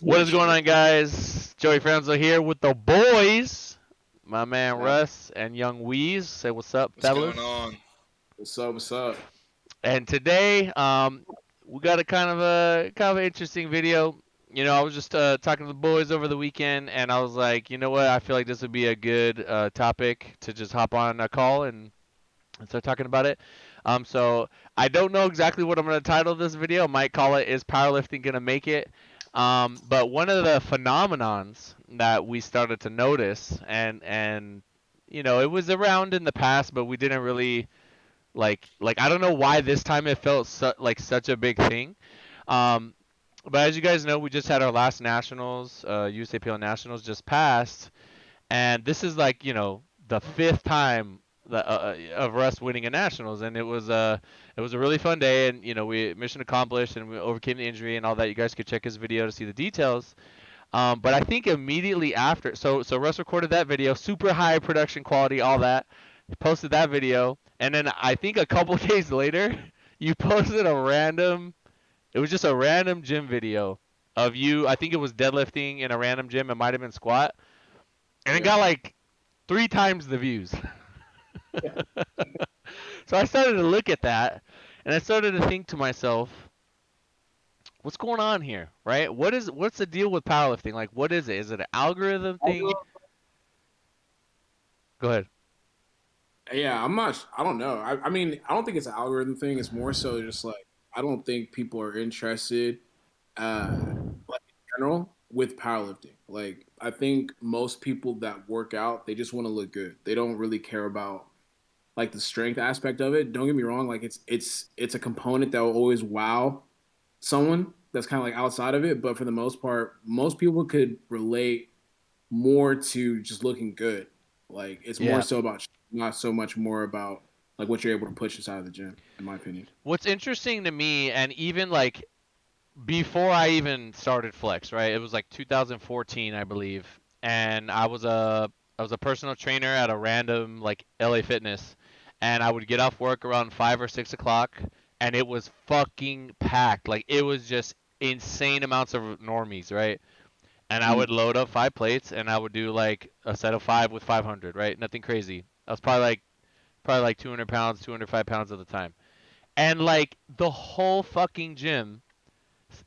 What is going on, guys? Joey Franzo here with the boys. My man Yep. Russ and young Weez. Say what's up, What's going fellas. on? What's up? What's up? And today, we got a kind of an interesting video. I was just talking to the boys over the weekend, and I was like, you know what? I feel like this would be a good topic to just hop on a call and start talking about it. So I don't know exactly what I'm going to title this video. I might call it "Is Powerlifting Gonna Make It?" But one of the phenomenons that we started to notice, and it was around in the past, but we didn't really like I don't know why this time it felt like such a big thing. Um, but as you guys know, we just had our last nationals, USAPL nationals just passed, and this is like the fifth time of us winning a nationals, and it was a really fun day, and we mission accomplished, and we overcame the injury and all that. You guys could check his video to see the details. But I think immediately after, so Russ recorded that video, super high production quality, all that. He posted that video, and then I think a couple days later, you posted a random. It was just a random gym video of you. I think it was deadlifting in a random gym. It might have been squat, and it Yeah. got like 3 times the views. Yeah. So I started to look at that, and I started to think to myself, what's going on here, right? What's the deal with powerlifting? Like, what is it? Is it an algorithm thing? Go ahead. Yeah, I'm not. I don't know. I mean, I don't think it's an algorithm thing. It's more so just like I don't think people are interested, like in general, with powerlifting. Like I think most people that work out, they just want to look good. They don't really care about like the strength aspect of it. Don't get me wrong. Like it's a component that will always wow someone that's kind of like outside of it. But for the most part, most people could relate more to just looking good. Like it's more Yeah. so about not so much more about like what you're able to push inside of the gym, in my opinion. What's interesting to me, and even like before I even started Flex, right? It was like 2014, I believe, and I was a personal trainer at a random like LA Fitness, and I would get off work around 5 or 6 o'clock, and it was fucking packed. Like it was just insane amounts of normies, right? And I would Mm. load up 5 plates, and I would do like a set of five with 500, right? Nothing crazy. I was probably like 200 pounds, 205 pounds at the time, and like the whole fucking gym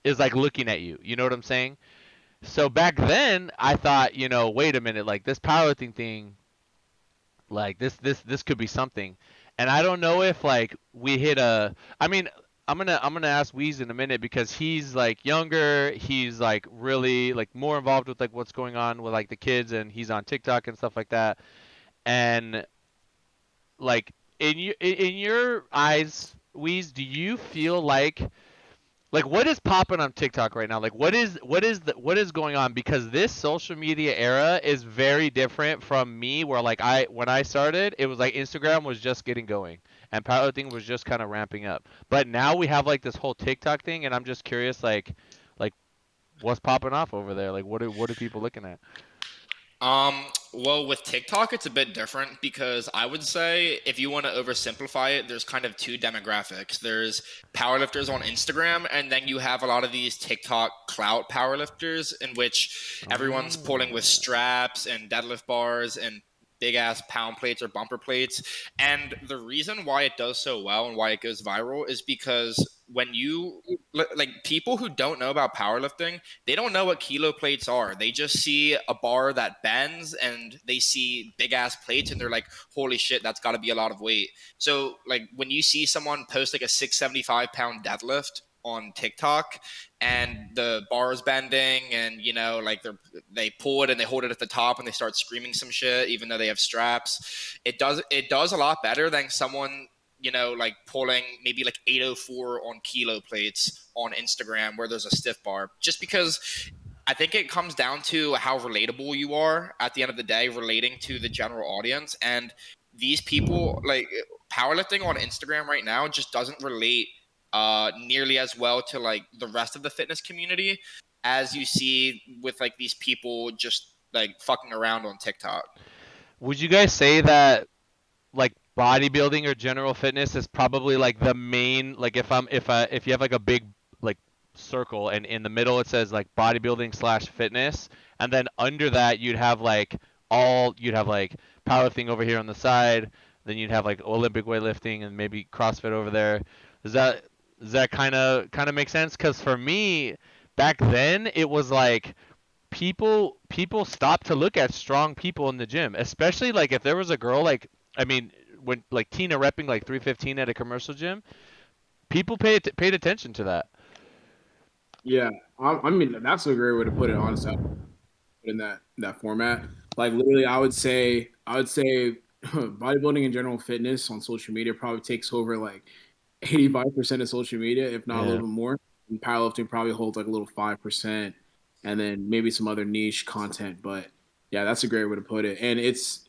is like looking at you. You know what I'm saying? So back then, I thought, wait a minute, like this powerlifting thing, like this could be something. And I don't know if like we hit a. I mean, I'm gonna ask Weez in a minute because he's like younger. He's like really like more involved with like what's going on with like the kids, and he's on TikTok and stuff like that. And like in your eyes, Weez, do you feel like what is popping on TikTok right now? Like what is going on? Because this social media era is very different from me where like when I started, it was like Instagram was just getting going and powerlifting was just kind of ramping up. But now we have like this whole TikTok thing, and I'm just curious like what's popping off over there? Like what are people looking at? Well, with TikTok, it's a bit different because I would say if you want to oversimplify it, there's kind of two demographics. There's powerlifters on Instagram, and then you have a lot of these TikTok clout powerlifters in which everyone's pulling with Oh. straps and deadlift bars and big ass pound plates or bumper plates. And the reason why it does so well and why it goes viral is because when you like people who don't know about powerlifting, they don't know what kilo plates are. They just see a bar that bends and they see big ass plates and they're like, holy shit, that's got to be a lot of weight. So, like, when you see someone post like a 675-pound deadlift on TikTok and the bar is bending and like they pull it and they hold it at the top and they start screaming some shit even though they have straps, it does a lot better than someone like pulling maybe like 804 on kilo plates on Instagram where there's a stiff bar. Just because I think it comes down to how relatable you are at the end of the day, relating to the general audience. And these people, like powerlifting on Instagram right now, just doesn't relate nearly as well to like the rest of the fitness community as you see with like these people just like fucking around on TikTok. Would you guys say that like bodybuilding or general fitness is probably like the main like if you have like a big like circle, and in the middle it says like bodybuilding slash fitness, and then under that you'd have like powerlifting over here on the side, then you'd have like Olympic weightlifting and maybe CrossFit over there. Does that does that kind of make sense? Because for me, back then it was like people stopped to look at strong people in the gym, especially like if there was a girl like I mean when like Tina repping like 315 at a commercial gym, people paid attention to that. Yeah, I mean that's a great way to put it. Honestly, in that format. Like literally, I would say bodybuilding and general fitness on social media probably takes over like 85% of social media, if not a Yeah. little bit more. And powerlifting probably holds like a little 5%, and then maybe some other niche content. But yeah, that's a great way to put it. And it's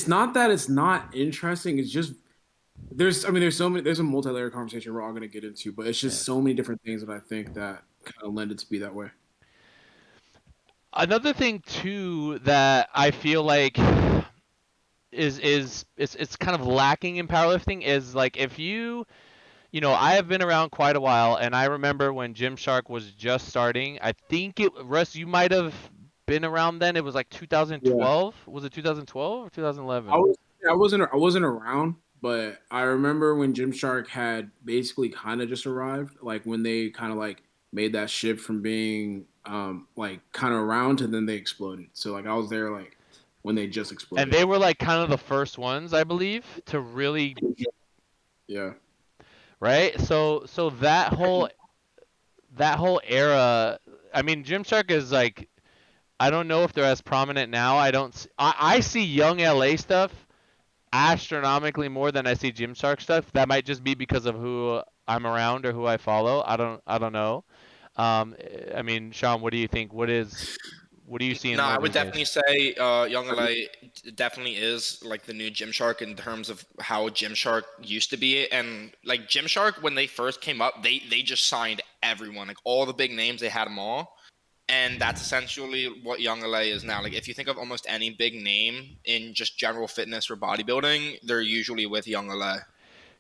not that it's not interesting. It's just there's so many there's a multi-layer conversation we're all going to get into, but it's Yeah. just so many different things that I think that kind of lend it to be that way. Another thing too that I feel like is it's kind of lacking in powerlifting is like if I have been around quite a while, and I remember when Gymshark was just starting. I think Russ, you might have been around then. It was like Yeah. 2012. Was it 2012 or I 2011? was I wasn't around, but I remember when Gymshark had basically kind of just arrived, like when they kind of like made that shift from being like kind of around to then they exploded. So like I was there like when they just And exploded. they were like kind of the first ones, I believe, to really Yeah. right. So that whole era. I mean, Gymshark is like I don't know if they're as prominent now. I see young LA stuff astronomically more than I see Gymshark stuff. That might just be because of who I'm around or who I follow. I don't know. I mean, Sean, what do you think? What are you seeing No, more I would these days? definitely say Young LA definitely is like the new Gymshark in terms of how Gymshark used to be. And like Gymshark, when they first came up, they just signed everyone, like all the big names, they had them all. And that's essentially what Young LA is now. Like if you think of almost any big name in just general fitness or bodybuilding, they're usually with Young LA.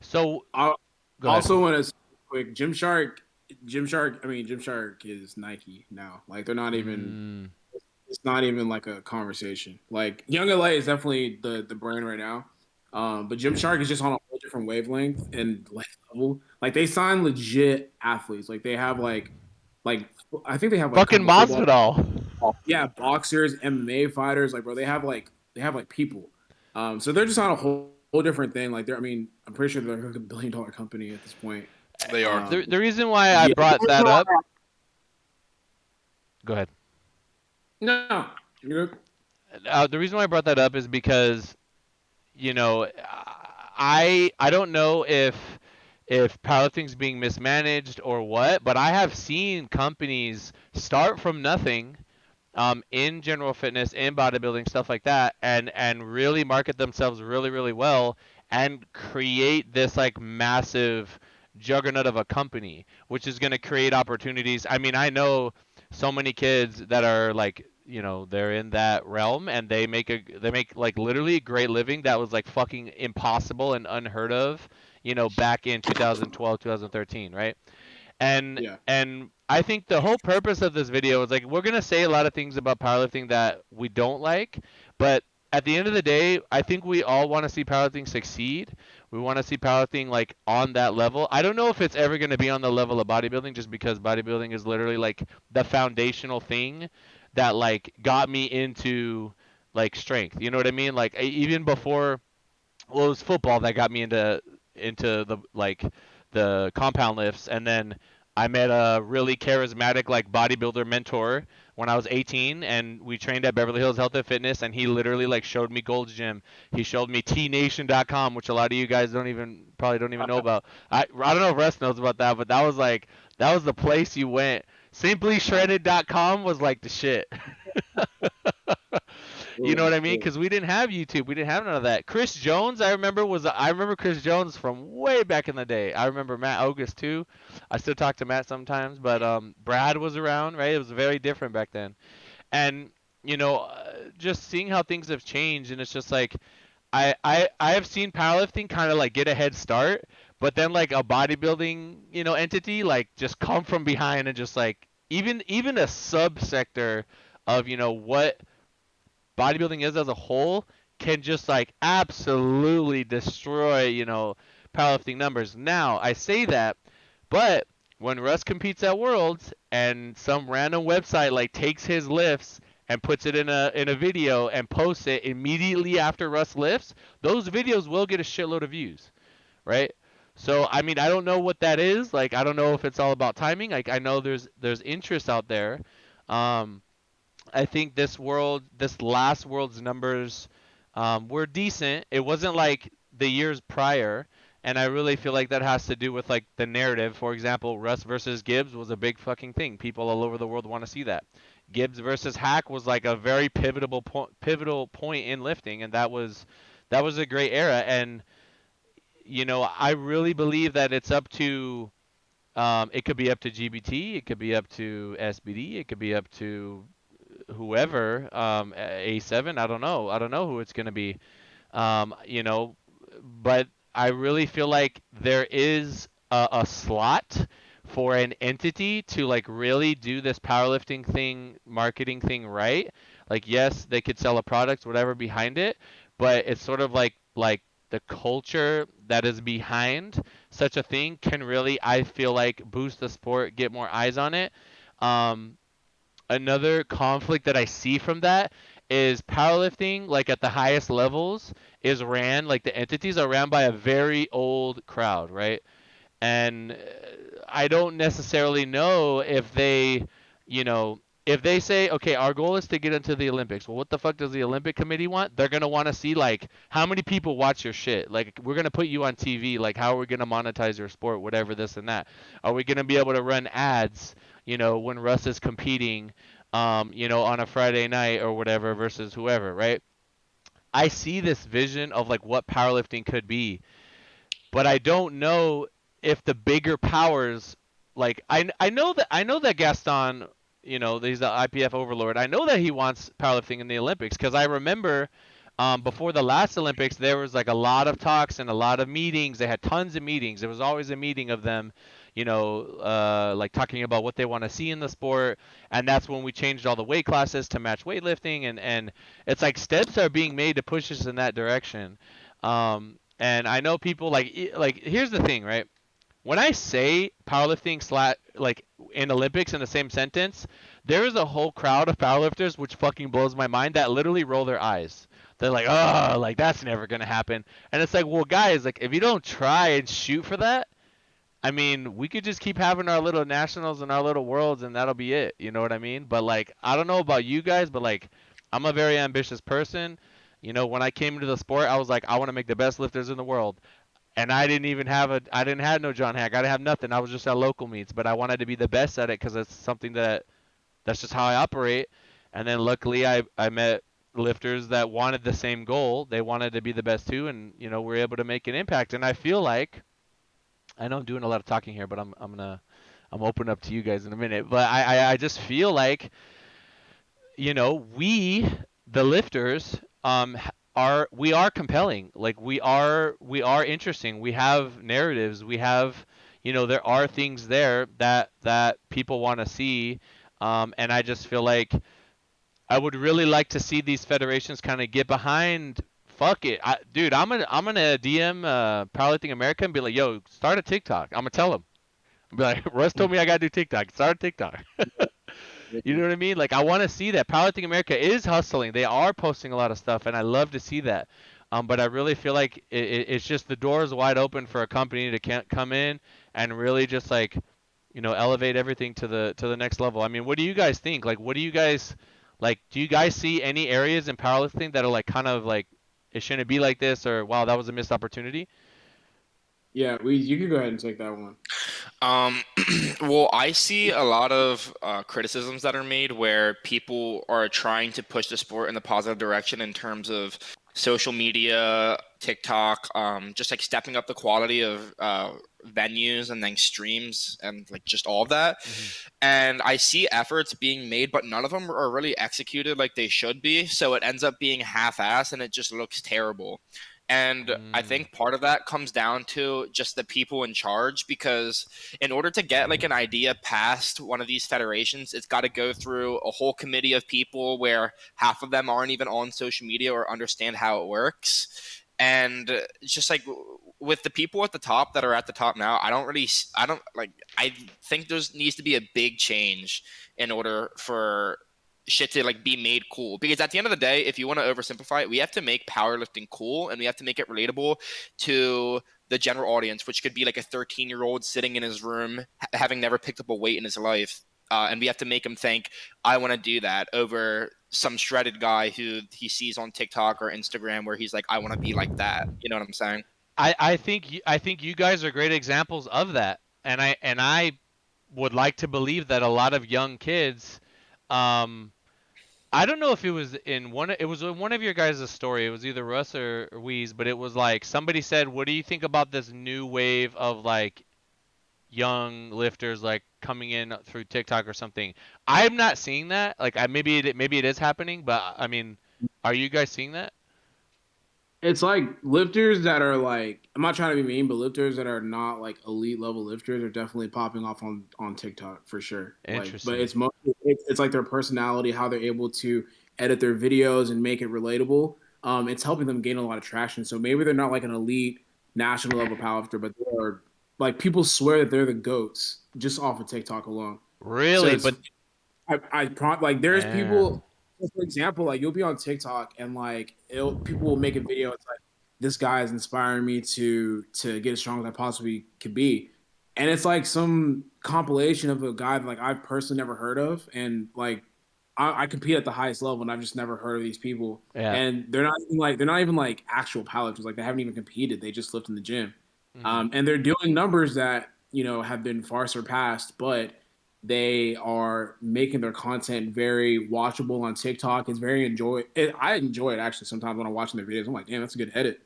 So I go ahead. also want to say quick Gymshark is Nike now. Like they're not even Mm, it's not even like a conversation. Like Young LA is definitely the brand right now. But Gymshark is just on a whole different wavelength and like level. Like they sign legit athletes. Like they have like I think they have like a fucking couple football, Masvidal. yeah, boxers, MMA fighters. Like bro, they have like people. So they're just on a whole different thing. Like I mean, I'm pretty sure they're like $1 billion company at this point. They are. The reason why I Yeah. brought that up. Go ahead. No, you're good. The reason why I brought that up is because I don't know if powerlifting's being mismanaged or what, but I have seen companies start from nothing in general fitness, in bodybuilding, stuff like that, and really market themselves really, really well and create this like massive juggernaut of a company, which is going to create opportunities. I mean, I know so many kids that are like, they're in that realm and they make like literally a great living that was like fucking impossible and unheard of, back in 2012, 2013, right? and Yeah. and I think the whole purpose of this video is like we're gonna say a lot of things about powerlifting that we don't like, but at the end of the day, I think we all want to see powerlifting succeed. We want to see powerlifting like on that level. I don't know if it's ever gonna be on the level of bodybuilding, just because bodybuilding is literally like the foundational thing that like got me into like strength. You know what I mean? Like even before well, it was football that got me into the like the compound lifts, and then I met a really charismatic like bodybuilder mentor when I was 18, and we trained at Beverly Hills Health and Fitness, and he literally like showed me Gold's Gym. He showed me tnation.com, which a lot of you guys probably don't even know about. I don't know if Russ knows about that, but that was the place you went. Simplyshredded.com was like the shit. You know what I mean? Because we didn't have YouTube, we didn't have none of that. Chris Jones, I remember Chris Jones from way back in the day. I remember Matt August too. I still talk to Matt sometimes, but Brad was around, right? It was very different back then, and just seeing how things have changed, and it's just like I have seen powerlifting kind of like get a head start, but then like a bodybuilding, entity like just come from behind and just like even a subsector of what bodybuilding is as a whole can just like absolutely destroy, powerlifting numbers. Now, I say that, but when Russ competes at Worlds and some random website like takes his lifts and puts it in a video and posts it immediately after Russ lifts, those videos will get a shitload of views, right? So I mean, I don't know what that is. Like I don't know if it's all about timing. Like I know there's interest out there. Um, I think this last world's numbers were decent. It wasn't like the years prior, and I really feel like that has to do with like the narrative. For example, Russ versus Gibbs was a big fucking thing. People all over the world want to see that. Gibbs versus Hack was like a very pivotal point in lifting, and that was a great era. And I really believe that it's up to it could be up to GBT, it could be up to SBD, it could be up to whoever, A7. I don't know who it's going to be. um, you know but I really feel like there is a slot for an entity to like really do this powerlifting thing, marketing thing right. Like yes, they could sell a product whatever behind it, but it's sort of like the culture that is behind such a thing can really, I feel like, boost the sport, get more eyes on it. um, Another conflict that I see from that is powerlifting, like at the highest levels, is ran, like the entities are ran by a very old crowd, right? And I don't necessarily know if they, you know, if they say, okay, our goal is to get into the Olympics. Well, what the fuck does the Olympic Committee want? They're gonna want to see like how many people watch your shit. Like we're gonna put you on TV. Like how are we gonna monetize your sport? Whatever this and that. Are we gonna be able to run ads? When Russ is competing, on a Friday night or whatever versus whoever, right? I see this vision of like what powerlifting could be, but I don't know if the bigger powers, like I know that Gaston, he's the IPF overlord. I know that he wants powerlifting in the Olympics because I remember before the last Olympics there was like a lot of talks and a lot of meetings. They had tons of meetings. There was always a meeting of them, like talking about what they want to see in the sport, and that's when we changed all the weight classes to match weightlifting, and it's like steps are being made to push us in that direction. And I know people like here's the thing, right? When I say powerlifting like in Olympics in the same sentence, there is a whole crowd of powerlifters which fucking blows my mind that literally roll their eyes. They're like, oh, like that's never gonna happen. And it's like, well, guys, like if you don't try and shoot for that, I mean, we could just keep having our little nationals and our little worlds, and that'll be it. You know what I mean? But like, I don't know about you guys, but like, I'm a very ambitious person. When I came into the sport, I was like, I want to make the best lifters in the world, and I didn't have no John Hack. I didn't have nothing. I was just at local meets, but I wanted to be the best at it because it's something that's just how I operate. And then luckily, I met lifters that wanted the same goal. They wanted to be the best too, and we're able to make an impact. And I feel like I know I'm doing a lot of talking here, but I'm open up to you guys in a minute. But I just feel like we the lifters we are compelling. Like we are interesting. We have narratives. We have there are things there that people want to see. And I just feel like I would really like to see these federations kind of get behind. Fuck it, dude. I'm gonna DM Powerlifting America and be like, yo, start a TikTok. I'm gonna tell them. Be like, Russ told me I gotta do TikTok. Start a TikTok. You know what I mean? Like I want to see that. Powerlifting America is hustling. They are posting a lot of stuff, and I love to see that. But I really feel like it's just the door is wide open for a company to come in and really just like, elevate everything to the next level. I mean, what do you guys think? Like, what do you guys like? Do you guys see any areas in powerlifting that are like kind of like it shouldn't be like this, or wow, that was a missed opportunity? Yeah, you can go ahead and take that one. Um, well, I see a lot of criticisms that are made where people are trying to push the sport in the positive direction in terms of social media, TikTok, just like stepping up the quality of venues and then streams and like just all of that. And I see efforts being made, but none of them are really executed like they should be. So it ends up being half-assed and it just looks terrible. And I Mm. think part of that comes down to just the people in charge, because in order to get like an idea past one of these federations, it's got to go through a whole committee of people where half of them aren't even on social media or understand how it works. And it's just like with the people at the top that are at the top now, I don't like, I think there's needs to be a big change in order for shit to like be made cool, because at the end of the day, if you want to oversimplify it, we have to make powerlifting cool and we have to make it relatable to the general audience, which could be like a 13-year-old sitting in his room having never picked up a weight in his life, and we have to make him think, I want to do that, over some shredded guy who he sees on TikTok or Instagram where he's like, I want to be like that. You know what I'm saying? I think you guys are great examples of that, and I would like to believe that a lot of young kids, um, I don't know if it was in one. It was in one of your guys' story. It was either Russ or Weez, but it was like somebody said, "What do you think about this new wave of like young lifters like coming in through TikTok or something?" I'm not seeing that. Like, maybe it is happening, but I mean, are you guys seeing that? It's like lifters that are like, I'm not trying to be mean, but lifters that are not like elite level lifters are definitely popping off on TikTok for sure. Like, but Interesting. it's mostly it's like their personality, how they're able to edit their videos and make it relatable. It's helping them gain a lot of traction. So maybe they're not like an elite national level powerlifter, but they are, like, people swear that they're the goats just off of TikTok alone. So Really? it's But like there's yeah, people, for example, like you'll be on TikTok and like people will make a video. It's like, this guy is inspiring me to get as strong as I possibly could be, and it's like some compilation of a guy that like I've personally never heard of, and like I compete at the highest level, and I've just never heard of these people, yeah. and they're not even like actual powerlifters. Like they haven't even competed. They just lift in the gym, Hmm. and they're doing numbers that have been far surpassed, but they are making their content very watchable on TikTok. It's very I enjoy it actually sometimes when I'm watching their videos. I'm like, damn, that's a good edit.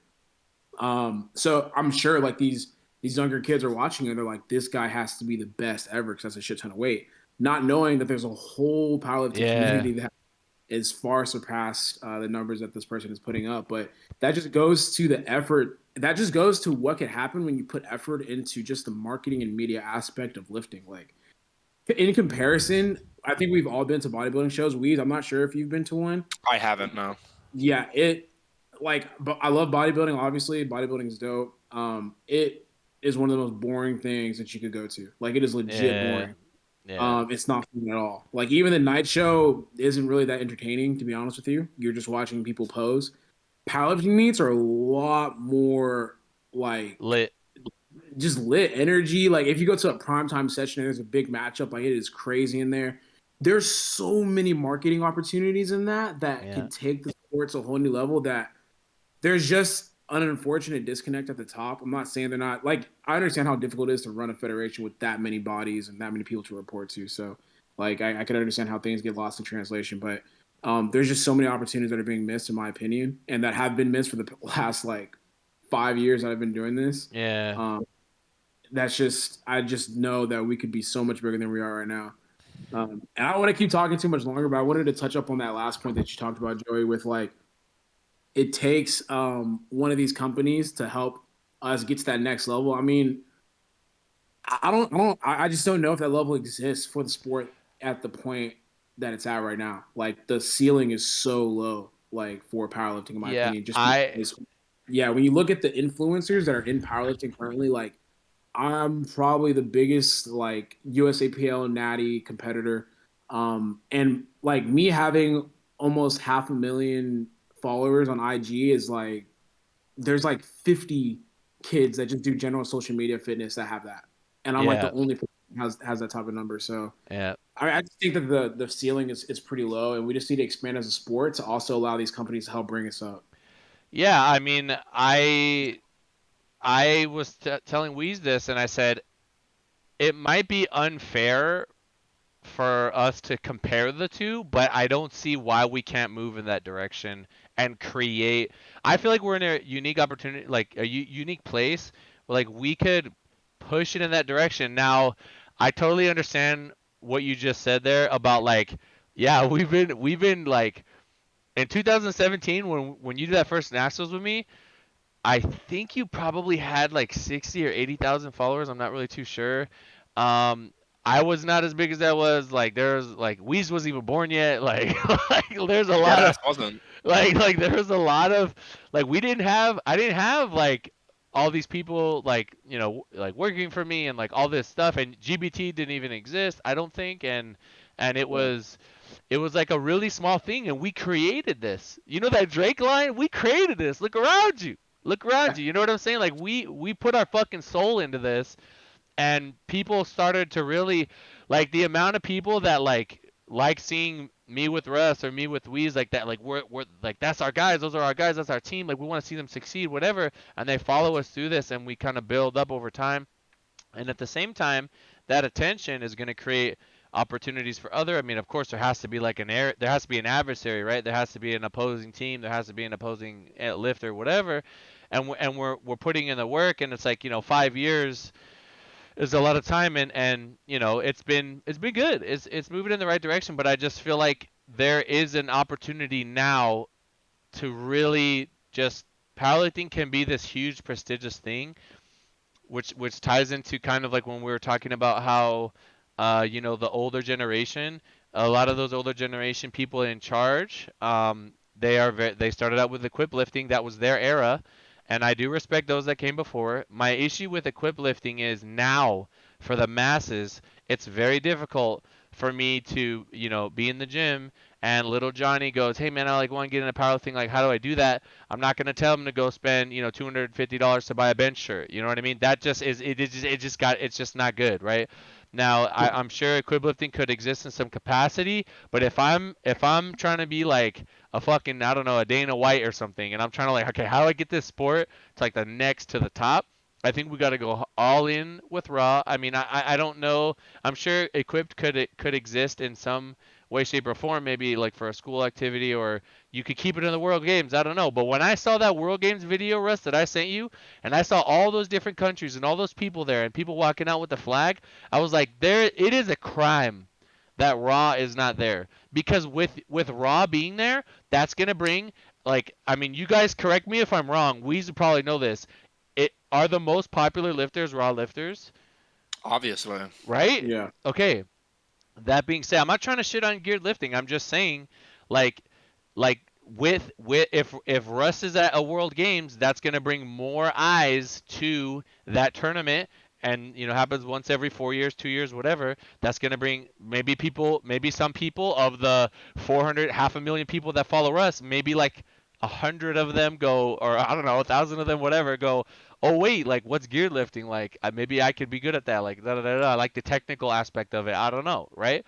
So I'm sure like these younger kids are watching and they're like, this guy has to be the best ever because that's a shit ton of weight. Not knowing that there's a whole powerlifting Yeah. community that is far surpassed the numbers that this person is putting up. But that just goes to the effort. That just goes to what can happen when you put effort into just the marketing and media aspect of lifting. Like, in comparison, I think we've all been to bodybuilding shows. I'm not sure if you've been to one. I haven't, no. Yeah, but I love bodybuilding. Obviously, bodybuilding is dope. It is one of the most boring things that you could go to. Like, it is legit Yeah. boring. Yeah. It's not fun at all. Like, even the night show isn't really that entertaining, to be honest with you. You're just watching people pose. Powerlifting meets are a lot more like Lit. just lit energy. Like if you go to a primetime session and there's a big matchup, like it is crazy in there. There's so many marketing opportunities in that Yeah. could take the sport to a whole new level, that there's just an unfortunate disconnect at the top. I'm not saying they're not, like, I understand how difficult it is to run a federation with that many bodies and that many people to report to. So like I can understand how things get lost in translation, but there's just so many opportunities that are being missed in my opinion, and that have been missed for the last like 5 years that I've been doing this. Yeah. Um, that's just I just know that we could be so much bigger than we are right now. And I don't want to keep talking too much longer, but I wanted to touch up on that last point that you talked about, Joey, with like it takes one of these companies to help us get to that next level. I mean, I just don't know if that level exists for the sport at the point that it's at right now. Like the ceiling is so low, like for powerlifting, in my Yeah. opinion. Just I because, yeah, when you look at the influencers that are in powerlifting currently, like I'm probably the biggest like USAPL natty competitor. And like me having almost 500,000 followers on IG is like there's like 50 kids that just do general social media fitness that have that. And I'm like the yeah. only person that has that type of number. So Yeah. I just think that the ceiling is pretty low, and we just need to expand as a sport to also allow these companies to help bring us up. Yeah, I mean, I was telling Weez this, and I said it might be unfair for us to compare the two, but I don't see why we can't move in that direction and create. I feel like we're in a unique opportunity, like a unique place where like we could push it in that direction. Now, I totally understand what you just said there about like, yeah, we've been like in 2017 when you did that first nationals with me. I think you probably had like 60 or 80,000 followers. I'm not really too sure. Um, I was not as big as I was. Like there's like Weez wasn't even born yet. Like like there's a lot Yeah, of it wasn't. like there was a lot of like we didn't have I didn't have like all these people like like working for me and like all this stuff, and GBT didn't even exist, I don't think. And it was like a really small thing, and we created this. You know that Drake line? We created this. Look around you. Look around you. You know what I'm saying? Like we put our fucking soul into this, and people started to really like the amount of people that like seeing me with Russ or me with Weez like that. Like we're like that's our guys. Those are our guys. That's our team. Like we want to see them succeed, whatever. And they follow us through this, and we kind of build up over time. And at the same time, that attention is going to create opportunities for other. I mean, of course, there has to be like there has to be an adversary, right? There has to be an opposing team. There has to be an opposing lifter, whatever. And we're putting in the work, and it's like 5 years is a lot of time, and it's been good. It's moving in the right direction, but I just feel like there is an opportunity now to really just powerlifting can be this huge prestigious thing, which ties into kind of like when we were talking about how the older generation, a lot of those older generation people in charge, they started out with equip lifting. That was their era, and I do respect those that came before. My issue with equip lifting is now for the masses, it's very difficult for me to be in the gym and little Johnny goes, hey man, I like want to get into powerlifting, like how do I do that? I'm not gonna tell him to go spend $250 to buy a bench shirt. You know what I mean? That just is it's just not good, right? Now I'm sure equip lifting could exist in some capacity, but if I'm trying to be like a fucking, I don't know, a Dana White or something, and I'm trying to like, okay, how do I get this sport to like the next to the top? I think we got to go all in with Raw. I mean, I don't know. I'm sure equipped could exist in some way, shape, or form. Maybe like for a school activity, or you could keep it in the World Games. I don't know. But when I saw that World Games video, Russ, that I sent you, and I saw all those different countries and all those people there, and people walking out with the flag, I was like, it is a crime that Raw is not there, because with Raw being there, that's gonna bring, like, I mean, you guys correct me if I'm wrong. We should probably know this. It are the most popular lifters Raw lifters, Obviously. right? Yeah. Okay. That being said, I'm not trying to shit on geared lifting. I'm just saying, like, like with if Russ is at a World Games, that's gonna bring more eyes to that tournament, and happens once every 4 years, 2 years, whatever. That's gonna bring maybe some people of the 400, half a million people that follow Russ, maybe like 100 of them go, or I don't know, 1,000 of them, whatever, go. Oh wait, like what's geared lifting? Like maybe I could be good at that. Like da da da da. I like the technical aspect of it. I don't know, right?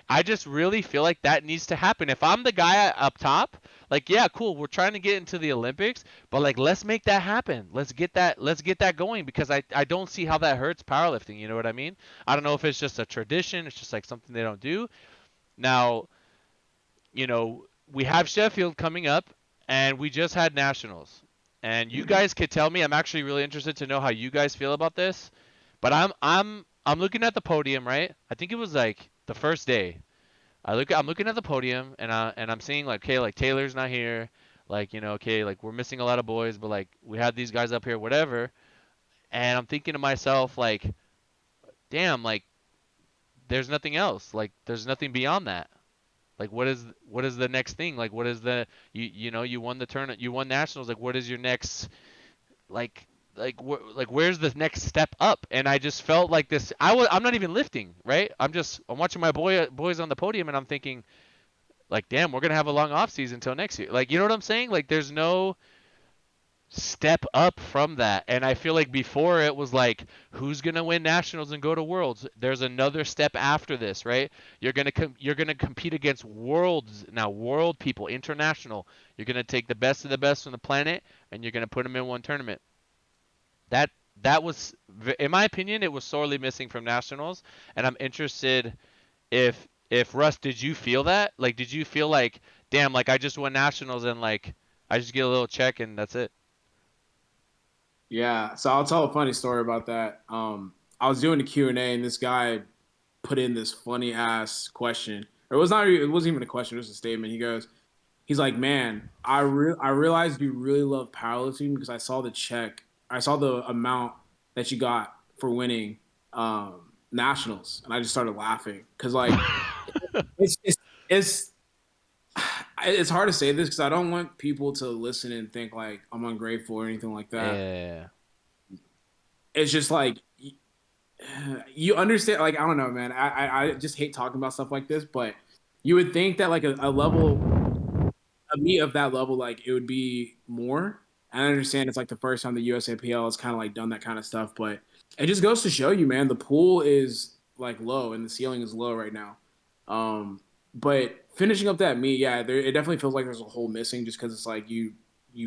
I just really feel like that needs to happen. If I'm the guy up top, like yeah, cool, we're trying to get into the Olympics, but like let's make that happen. Let's get that going, because I don't see how that hurts powerlifting, you know what I mean? I don't know if it's just a tradition, it's just like something they don't do. Now, we have Sheffield coming up, and we just had nationals. And you guys could tell me, I'm actually really interested to know how you guys feel about this. But I'm looking at the podium, right? I think it was like the first day. I'm looking at the podium, and I'm seeing like, okay, like Taylor's not here, like okay, like we're missing a lot of boys, but like we had these guys up here, whatever. And I'm thinking to myself like, damn, like there's nothing else, like there's nothing beyond that. Like what is the next thing? Like what is the you won the tournament, you won nationals. Like what is your next, like like where's the next step up? And I just felt like this. I'm not even lifting, right? I'm watching my boys on the podium, and I'm thinking like, damn, we're gonna have a long off season until next year. Like, you know what I'm saying? Like, there's no step up from that. And I feel like before it was like, who's gonna win nationals and go to worlds? There's another step after this, right? You're gonna compete against worlds now, world people, international. You're gonna take the best of the best from the planet, and you're gonna put them in one tournament. That that was, in my opinion, it was sorely missing from nationals. And I'm interested if Russ, did you feel that? Like, did you feel like, damn, like I just won nationals and like I just get a little check and that's it? Yeah. So I'll tell a funny story about that. I was doing the Q&A, and this guy put in this funny ass question. Or it wasn't even a question, it was a statement. He goes, he's like, man, I realized you really love powerlifting because I saw the amount that you got for winning nationals, and I just started laughing because like it's it's it's it's hard to say this because I don't want people to listen and think like I'm ungrateful or anything like that. Yeah. It's just like you understand, like I don't know, man. I just hate talking about stuff like this, but you would think that like a level a meet of that level, like it would be more. And I understand it's like the first time the USAPL has kind of like done that kind of stuff, but it just goes to show you, man, the pool is like low and the ceiling is low right now. But finishing up that meet, yeah, it definitely feels like there's a hole missing just because it's like you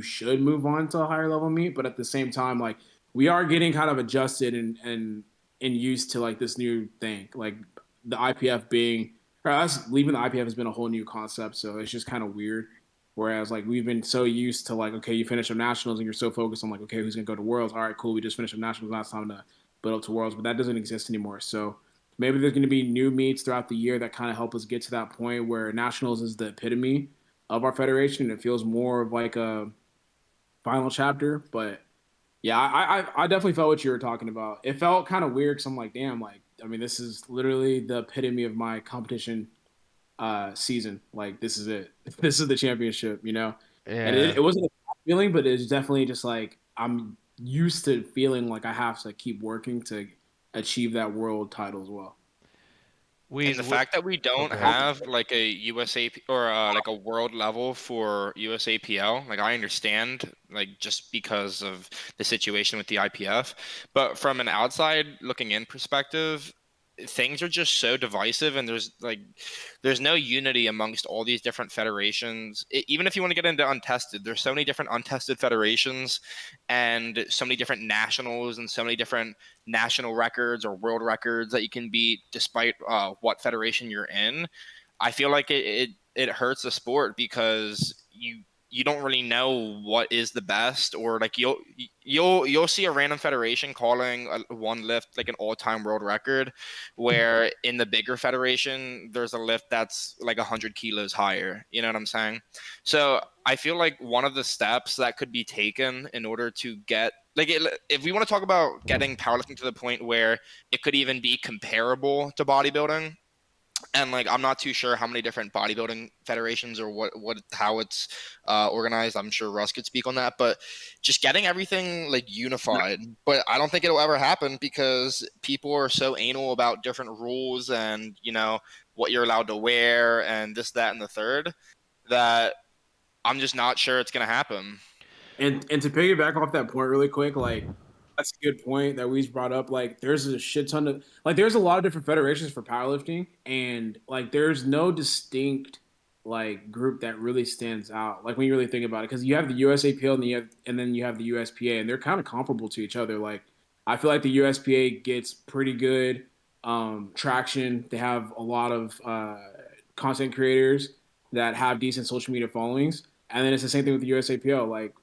should move on to a higher level meet, but at the same time, like we are getting kind of adjusted and used to like this new thing, like the IPF being or us leaving the IPF has been a whole new concept, so it's just kind of weird. Whereas like we've been so used to like, okay, you finish up nationals and you're so focused on like, okay, who's gonna go to worlds? All right, cool, we just finished up nationals. Now it's time to build up to worlds, but that doesn't exist anymore. So maybe there's gonna be new meets throughout the year that kind of help us get to that point where nationals is the epitome of our federation. It feels more of like a final chapter. But yeah, I definitely felt what you were talking about. It felt kind of weird because I'm like, damn, like I mean, this is literally the epitome of my competition season. Like this is it. This is the championship, you know. And Yeah. it wasn't a bad feeling, but it's definitely just like I'm used to feeling like I have to keep working to achieve that world title as well. And the We fact that we oh, don't go ahead. have like a USA or like a world level for USAPL, like I understand, like just because of the situation with the IPF, but from an outside looking in perspective, things are just so divisive, and there's no unity amongst all these different federations. Even if you want to get into untested, there's so many different untested federations, and so many different nationals, and so many different national records or world records that you can beat despite what federation you're in. I feel like it hurts the sport because you don't really know what is the best, or like you'll see a random federation calling one lift like an all-time world record, where in the bigger federation there's a lift that's like 100 kilos higher. You know what I'm saying? So I feel like one of the steps that could be taken in order to get like if we want to talk about getting powerlifting to the point where it could even be comparable to bodybuilding, and like I'm not too sure how many different bodybuilding federations or what how it's organized. I'm sure Russ could speak on that, but just getting everything like unified. But I don't think it'll ever happen because people are so anal about different rules and what you're allowed to wear and this, that, and the third, that I'm just not sure it's gonna happen. And to piggyback off that point really quick, like that's a good point that we brought up. Like there's a shit ton of like there's a lot of different federations for powerlifting, and like there's no distinct like group that really stands out. Like when you really think about it, because you have the USAPL and then you have the USPA, and they're kind of comparable to each other. Like I feel like the USPA gets pretty good traction. They have a lot of content creators that have decent social media followings, and then it's the same thing with the USAPL. Like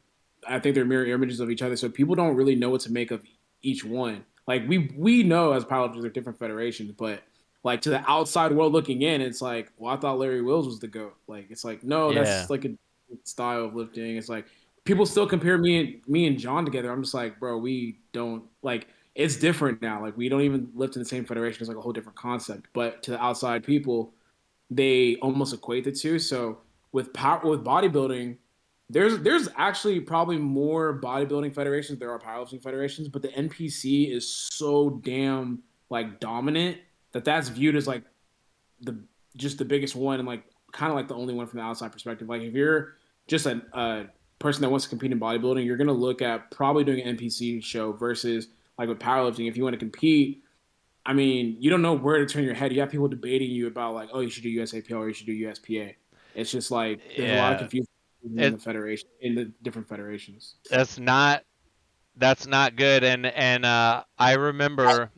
I think they're mirror images of each other, so people don't really know what to make of each one. Like we know as powerlifters they're different federations, but like to the outside world looking in, it's like, well, I thought Larry Wills was the goat. Like it's like no, Yeah. that's like a style of lifting. It's like people still compare me and John together. I'm just like, bro, we don't like. It's different now. Like we don't even lift in the same federation. It's like a whole different concept. But to the outside people, they almost equate the two. So with bodybuilding, there's actually probably more bodybuilding federations than there are powerlifting federations, but the NPC is so damn like dominant that that's viewed as like the just the biggest one and like kind of like the only one from the outside perspective. Like if you're just a person that wants to compete in bodybuilding, you're gonna look at probably doing an NPC show versus like with powerlifting. If you want to compete, I mean, you don't know where to turn your head. You have people debating you about like, oh, you should do USAPL or you should do USPA. It's just like there's a lot of Yeah. confusion in It the federation in the different federations. that's not that's not good. And I remember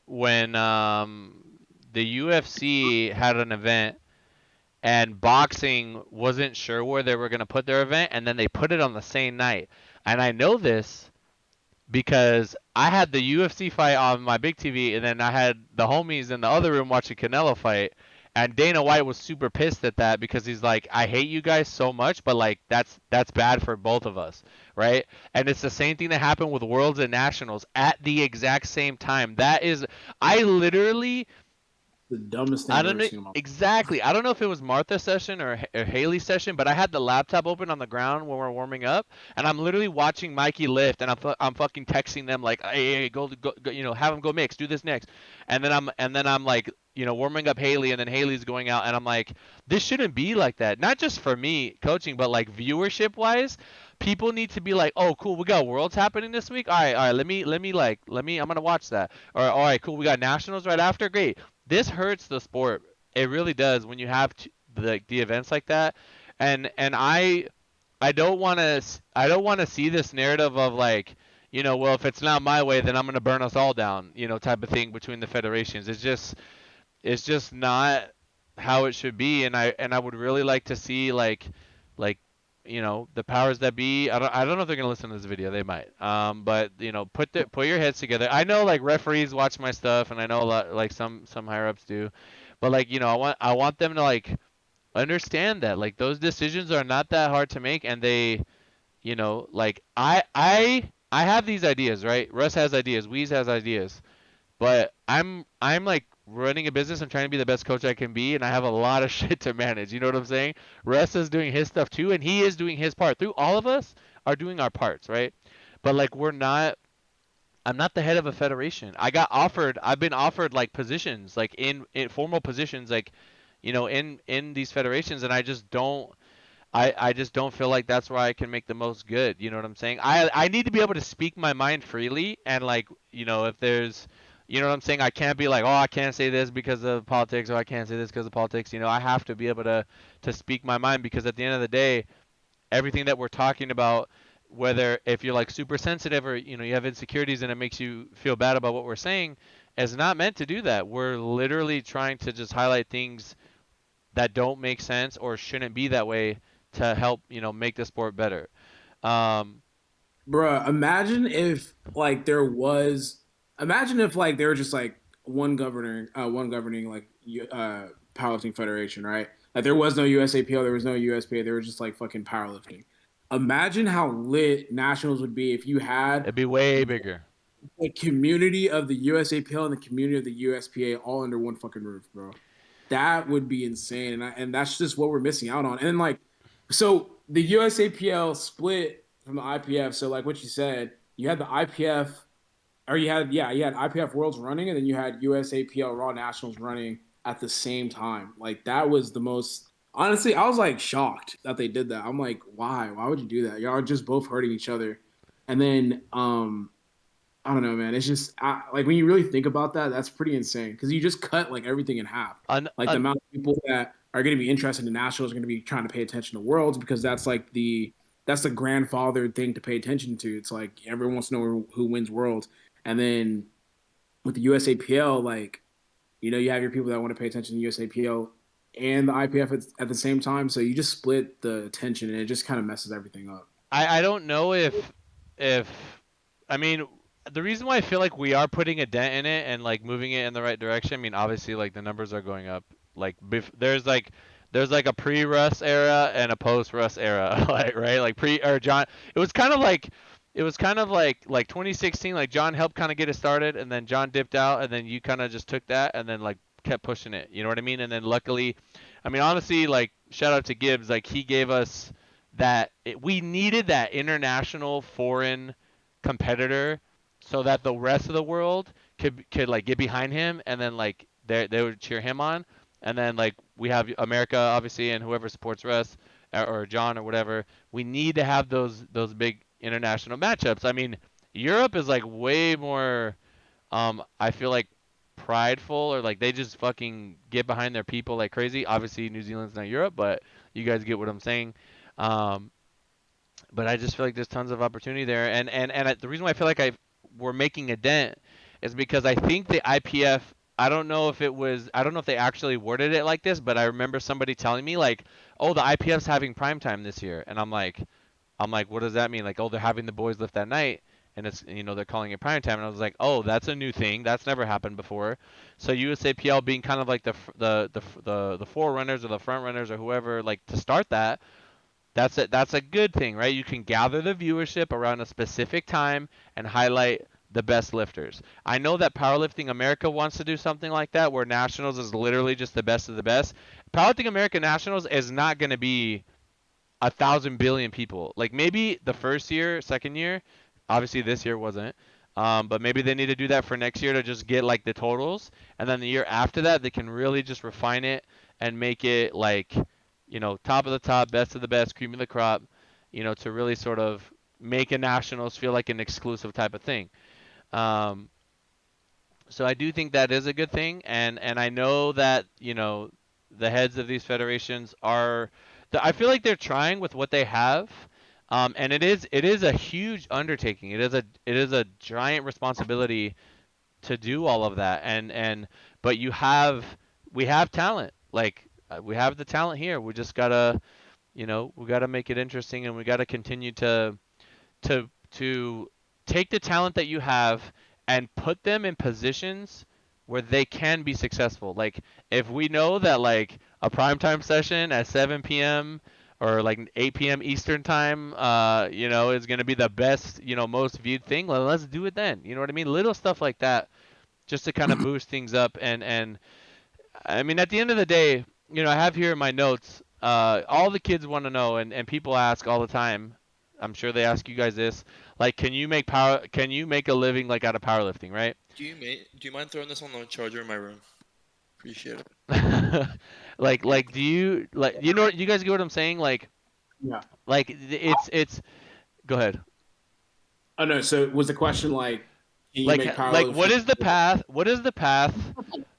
when the UFC had an event and boxing wasn't sure where they were going to put their event, and then they put it on the same night. And I know this because I had the UFC fight on my big TV, and then I had the homies in the other room watching Canelo fight. And Dana White was super pissed at that because he's like, I hate you guys so much, but like that's bad for both of us, right? And it's the same thing that happened with Worlds and Nationals at the exact same time. That is, I literally The dumbest thing I I've don't ever know seen in my life. exactly. I don't know if it was Martha's session or Haley's session, but I had the laptop open on the ground when we're warming up, and I'm literally watching Mikey lift, and I'm fucking texting them like, hey, go, you know, have him go mix, do this next, and then I'm like, you know, warming up Haley, and then Haley's going out, and I'm like, this shouldn't be like that. Not just for me coaching, but like viewership wise, people need to be like, oh, cool, we got Worlds happening this week. All right, I'm gonna watch that. Or all right, cool, we got Nationals right after. Great, this hurts the sport. It really does when you have the events like that. And I don't want to see this narrative of like, you know, well, if it's not my way, then I'm going to burn us all down, you know, type of thing between the federations. It's just not how it should be, and I would really like to see like you know, the powers that be. I don't know if they're gonna listen to this video. They might. But you know, put your heads together. I know like referees watch my stuff, and I know a lot like some higher ups do, but like, you know, I want them to like understand that like those decisions are not that hard to make, and they, you know, like I have these ideas, right? Russ has ideas. Weez has ideas, but I'm like running a business. I'm trying to be the best coach I can be, and I have a lot of shit to manage. You know what I'm saying? Russ is doing his stuff too, and he is doing his part. Through all of us are doing our parts, right? But like we're not. I'm not the head of a federation. I've been offered like positions, like in formal positions, like, you know, in these federations, and I just don't feel like that's where I can make the most good. You know what I'm saying? I need to be able to speak my mind freely, and like, you know, if there's, you know what I'm saying, I can't be like, oh, I can't say this because of politics, or I can't say this because of politics. You know, I have to be able to speak my mind, because at the end of the day, everything that we're talking about, whether if you're like super sensitive, or you know, you have insecurities and it makes you feel bad about what we're saying, is not meant to do that. We're literally trying to just highlight things that don't make sense or shouldn't be that way, to help, you know, make the sport better. Um, Bruh, imagine if like there were just like one governing like powerlifting federation, right? Like there was no USAPL, there was no USPA, there was just like fucking powerlifting. Imagine how lit nationals would be if you had it'd be way bigger. the community of the USAPL and the community of the USPA all under one fucking roof, bro. That would be insane, and that's just what we're missing out on. And like, so the USAPL split from the IPF. So like what you said, you had the IPF, or you had IPF Worlds running, and then you had USAPL Raw Nationals running at the same time. Like that was the most. Honestly, I was like shocked that they did that. I'm like, why? Why would you do that? Y'all are just both hurting each other. And then I don't know, man. It's just like when you really think about that, that's pretty insane because you just cut like everything in half. Un, Like the un, amount of people that are going to be interested in nationals are going to be trying to pay attention to worlds because that's like that's the grandfather thing to pay attention to. It's like everyone wants to know who wins worlds, and then with the USAPL, like you have your people that want to pay attention to the USAPL and the IPF at the same time. So you just split the attention, and it just kind of messes everything up. I don't know if I mean, the reason why I feel like we are putting a dent in it and like moving it in the right direction. I mean, obviously like the numbers are going up. Like there's like a pre-Russ era and a post-Russ era, like, right? Like pre or John. It was kind of like like 2016. Like John helped kind of get it started, and then John dipped out, and then you kind of just took that and then like kept pushing it. You know what I mean? And then luckily, I mean, honestly, like shout out to Gibbs. Like he gave us we needed that international foreign competitor, so that the rest of the world could like get behind him, and then like they would cheer him on. And then like we have America obviously, and whoever supports Russ or John or whatever, we need to have those big international matchups. I mean, Europe is like way more I feel like prideful, or like they just fucking get behind their people like crazy. Obviously New Zealand's not Europe, but you guys get what I'm saying. um but I just feel like there's tons of opportunity there, and the reason why I feel like we're making a dent is because I think the IPF. I don't know if they actually worded it like this, but I remember somebody telling me like, "Oh, the IPF's having prime time this year," and I'm like, what does that mean? Like, oh, they're having the boys lift that night, and it's they're calling it prime time, and I was like, oh, that's a new thing. That's never happened before. So USAPL being kind of like the forerunners or the front runners or whoever like to start that. That's a good thing, right? You can gather the viewership around a specific time and highlight the best lifters. I know that Powerlifting America wants to do something like that, where Nationals is literally just the best of the best. Powerlifting America Nationals is not going to be 1,000 billion people. Like maybe the first year, second year, obviously this year wasn't. But maybe they need to do that for next year to just get like the totals, and then the year after that they can really just refine it and make it like, top of the top, best of the best, cream of the crop, to really sort of make a nationals feel like an exclusive type of thing. Um, so I do think that is a good thing, and I know that the heads of these federations are. I feel like they're trying with what they have, and it is a huge undertaking. It is a giant responsibility to do all of that, and but we have talent. Like we have the talent here. We just gotta we gotta make it interesting, and we gotta continue to take the talent that you have and put them in positions where they can be successful. Like if we know that like a primetime session at 7 p.m. or like 8 p.m. Eastern time, is going to be the best, most viewed thing, well, let's do it then. You know what I mean? Little stuff like that just to kind of boost things up. And I mean, at the end of the day, I have here in my notes, all the kids want to know, and people ask all the time. I'm sure they ask you guys this, like, can you make a living like out of powerlifting, right? Do you mind throwing this on the charger in my room? Appreciate it. like, do you like, you guys get what I'm saying? Yeah. Like, it's. Go ahead. Oh no. So was the question like, can you make Like, what powerlifting? is the path? What is the path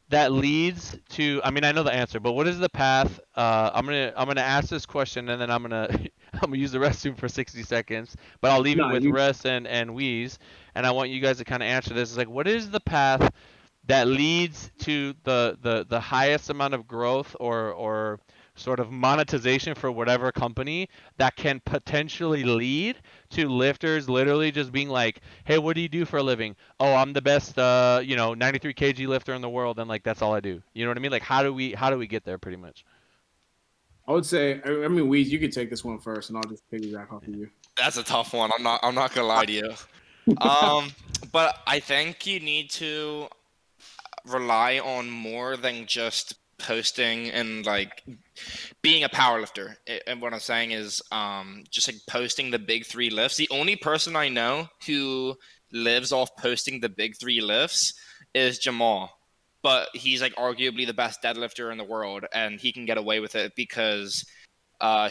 that leads to? I mean, I know the answer, but what is the path? I'm gonna ask this question, and then I'm gonna I'm gonna use the restroom for 60 seconds, but I'll leave it No, with you. Russ and Wheeze, and I want you guys to kind of answer this. It's like, what is the path that leads to the highest amount of growth or sort of monetization for whatever company that can potentially lead to lifters literally just being like, hey, what do you do for a living? Oh, I'm the best 93 kg lifter in the world, and like that's all I do. You know what I mean? Like how do we get there pretty much? I would say. I mean, Weez, you could take this one first, and I'll just piggyback off of you. That's a tough one. I'm not gonna lie to you. Um, but I think you need to rely on more than just posting and like being a powerlifter. And what I'm saying is just like posting the big three lifts. The only person I know who lives off posting the big three lifts is Jamal. But he's like arguably the best deadlifter in the world, and he can get away with it because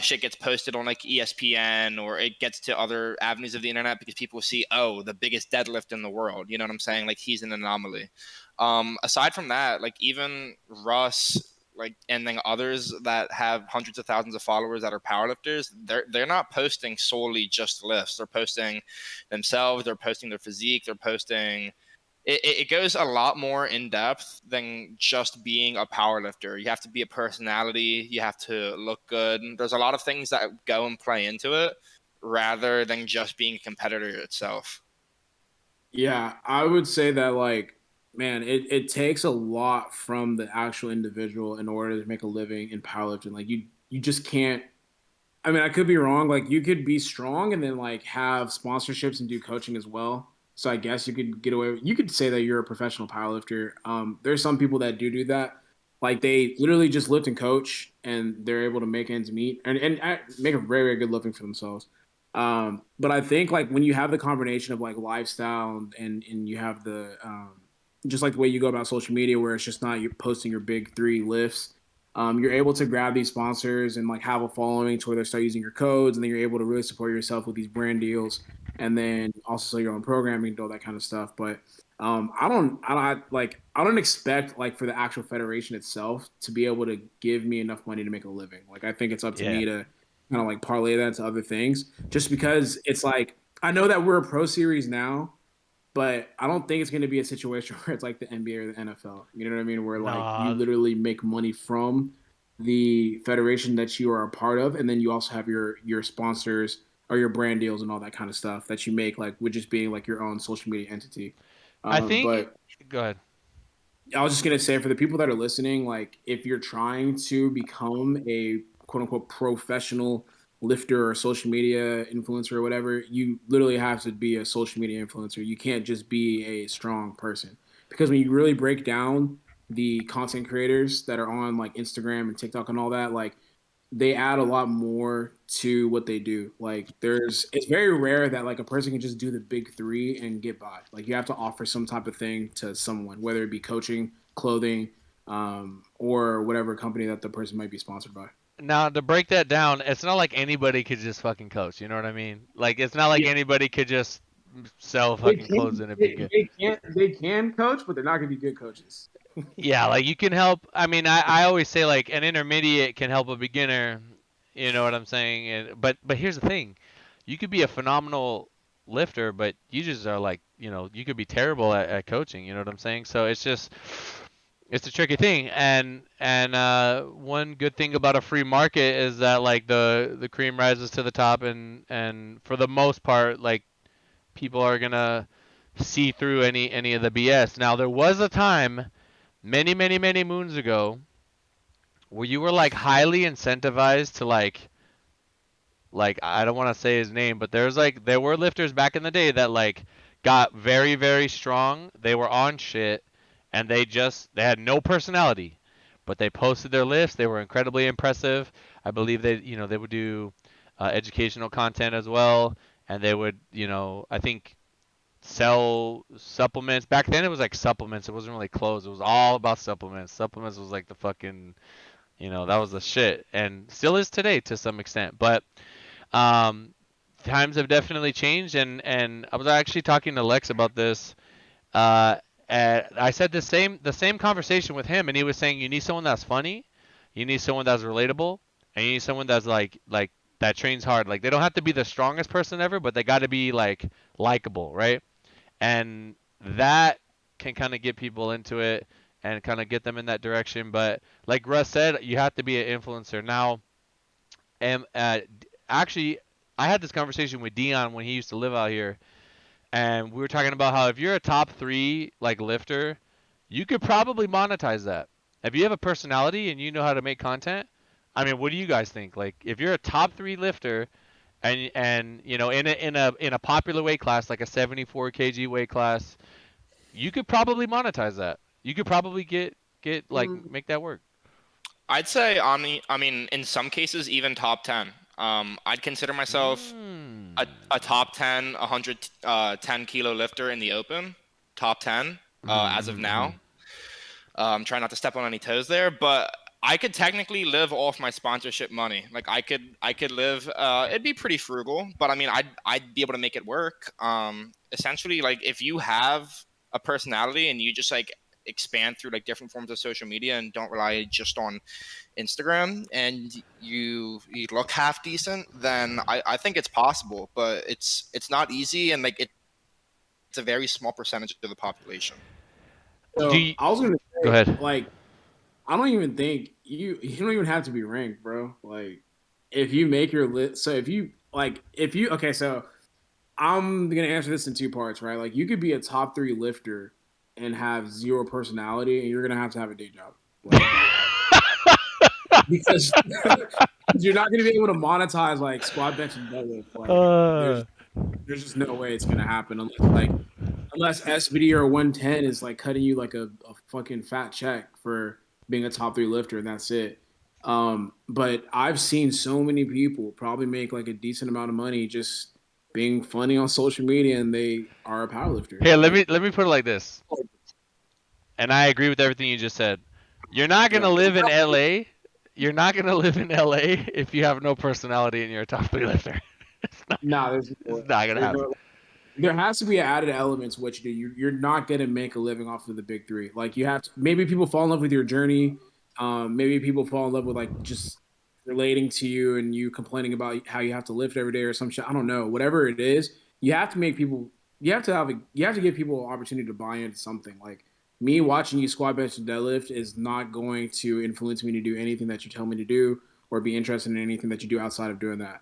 shit gets posted on like ESPN or it gets to other avenues of the internet because people see, oh, the biggest deadlift in the world. You know what I'm saying? Like he's an anomaly. Aside from that, like even Russ, like and then others that have hundreds of thousands of followers that are powerlifters, they're not posting solely just lifts. They're posting themselves. They're posting their physique. They're posting it goes a lot more in depth than just being a power lifter. You have to be a personality. You have to look good. There's a lot of things that go and play into it rather than just being a competitor itself. Yeah, I would say that like, man, it takes a lot from the actual individual in order to make a living in powerlifting. Like you just can't. I mean, I could be wrong. Like you could be strong and then like have sponsorships and do coaching as well. So I guess you could get away. You could say that you're a professional powerlifter. There's some people that do that. Like they literally just lift and coach, and they're able to make ends meet and make a very very good living for themselves. But I think like when you have the combination of like lifestyle and you have the just like the way you go about social media, where it's just not you posting your big three lifts, you're able to grab these sponsors and like have a following to where they start using your codes, and then you're able to really support yourself with these brand deals, and then also sell your own programming and all that kind of stuff. But I don't expect like for the actual federation itself to be able to give me enough money to make a living. Like I think it's up to Yeah. me to kind of like parlay that to other things, just because it's like I know that we're a pro series now, but I don't think it's going to be a situation where it's like the NBA or the NFL. You know what I mean? Where like you Nah. literally make money from the federation that you are a part of, and then you also have your sponsors or your brand deals and all that kind of stuff that you make, like with just being like your own social media entity. I think. But Go ahead. I was just gonna say for the people that are listening, like if you're trying to become a quote unquote professional lifter or social media influencer or whatever, you literally have to be a social media influencer. You can't just be a strong person. Because when you really break down the content creators that are on like Instagram and TikTok and all that, like they add a lot more to what they do. Like it's very rare that like a person can just do the big three and get by. Like you have to offer some type of thing to someone, whether it be coaching, clothing, or whatever company that the person might be sponsored by. Now to break that down, it's not like anybody could just fucking coach. You know what I mean? Like it's not like Yeah, anybody could just sell they fucking clothes can and it'd be they, good. they can coach, but they're not gonna be good coaches. Yeah, like you can help. I mean, I always say like an intermediate can help a beginner. You know what I'm saying? But here's the thing, you could be a phenomenal lifter, but you just are like you could be terrible at coaching. You know what I'm saying? So it's a tricky thing. And one good thing about a free market is that like the cream rises to the top, and for the most part like people are gonna see through any of the BS. Now there was a time many, many, many moons ago where you were like highly incentivized to like I don't want to say his name, but there were lifters back in the day that like got very, very strong. They were on shit and they had no personality. But they posted their lifts. They were incredibly impressive. I believe they would do educational content as well, and they would, I think sell supplements. Back then it was like supplements. It wasn't really clothes. It was all about supplements. Supplements was like the fucking, that was the shit and still is today to some extent. But um times have definitely changed, and I was actually talking to Lex about this. Uh I said the same conversation with him, and he was saying you need someone that's funny, you need someone that's relatable, and you need someone that's like that trains hard. Like they don't have to be the strongest person ever, but they got to be like likable, right? And that can kind of get people into it and kind of get them in that direction. But like Russ said, you have to be an influencer. Now, actually, I had this conversation with Dion when he used to live out here, and we were talking about how if you're a top three like lifter, you could probably monetize that. If you have a personality and you know how to make content, I mean, what do you guys think? Like, if you're a top three lifter and in a popular weight class like a 74 kg weight class, you could probably monetize that. You could probably get like Mm, make that work. I'd say I mean, in some cases, even top 10. I'd consider myself Mm. a top 10, 110 kilo lifter in the open, top 10 as of Mm-hmm. now. Try not to step on any toes there, but I could technically live off my sponsorship money. Like I could live. It'd be pretty frugal, but I mean, I'd be able to make it work. Essentially, like if you have a personality and you just like expand through like different forms of social media and don't rely just on Instagram, and you look half decent, then I think it's possible, but it's not easy, and like it's a very small percentage of the population. Do so you, I was gonna go say, ahead. like, I don't even think you don't even have to be ranked, bro. Like, if you make your list, so if you okay, so I'm gonna answer this in two parts, right? Like, you could be a top three lifter and have zero personality, and you're gonna have a day job, like because you're not gonna be able to monetize like squat, bench, and deadlift. Like, uh, there's just no way it's gonna happen unless SBD or 110 is like cutting you like a fucking fat check for being a top three lifter and that's it. But I've seen so many people probably make like a decent amount of money just being funny on social media and they are a powerlifter. Here, let Like, me let me put it like this, and I agree with everything you just said. You're not gonna yeah, live in LA. You're not gonna live in LA if you have no personality and you're a top three lifter. it's not. nah, It's not gonna there's happen. no there has to be added elements what you do. You're not gonna make a living off of the big three. Like you have to. Maybe people fall in love with your journey. Maybe people fall in love with like just relating to you and you complaining about how you have to lift every day or some shit. I don't know. Whatever it is, you have to make people. You have to give people an opportunity to buy into something. Like me watching you squat, bench, and deadlift is not going to influence me to do anything that you tell me to do or be interested in anything that you do outside of doing that.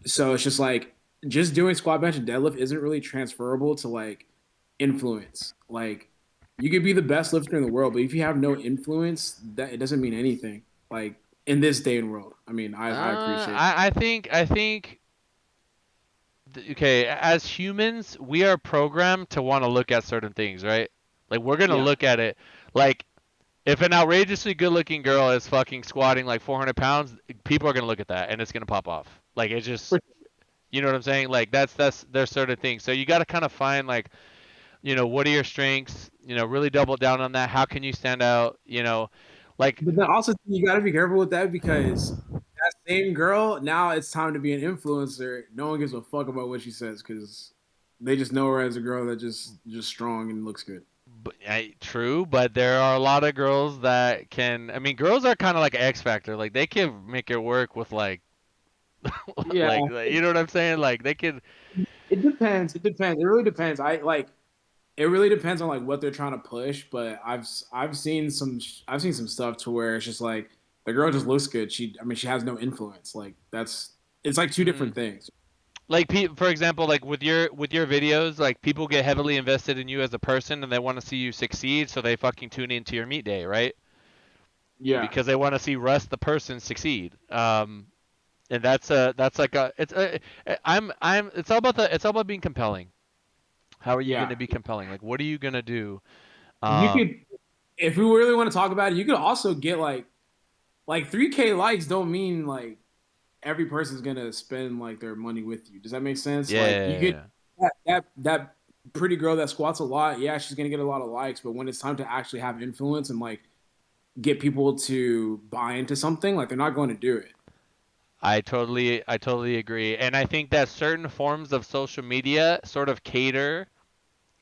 So it's just like just doing squat, bench, and deadlift isn't really transferable to like influence. Like you could be the best lifter in the world, but if you have no influence, that it doesn't mean anything. Like in this day and world, I mean, I appreciate. I think okay, as humans, we are programmed to want to look at certain things, right? Like we're gonna Yeah, look at it. Like if an outrageously good-looking girl is fucking squatting like 400 pounds, people are gonna look at that and it's gonna pop off. Like it's just, for you know what I'm saying? Like that's there's certain things. So you got to kind of find like, what are your strengths? Really double down on that. How can you stand out? Like But then also you got to be careful with that because that same girl now it's time to be an influencer. No one gives a fuck about what she says because they just know her as a girl that just strong and looks good. true, but there are a lot of girls that can. I mean, girls are kind of like an X factor. Like they can make it work with like, Yeah, like you know what I'm saying? Like they could. it depends. It depends. It really depends. I like. It really depends on like what they're trying to push. But I've seen some stuff to where it's just like the girl just looks good. I mean she has no influence. Like that's it's like two Mhm. different things. Like for example, like with your videos, like people get heavily invested in you as a person and they want to see you succeed, so they fucking tune into your meet day, right? Yeah, Because they want to see Russ the person succeed. And that's like a it's I'm it's all about being compelling. How are you going yeah. to be compelling? Like what are you going to do? You Um, could if we really want to talk about it, you could also get like 3K likes don't mean like every person's gonna spend like their money with you. Does that make sense? Like you get yeah. that pretty girl that squats a lot, yeah, she's gonna get a lot of likes, but when it's time to actually have influence and like get people to buy into something, like they're not going to do it. I totally agree. And I think that certain forms of social media sort of cater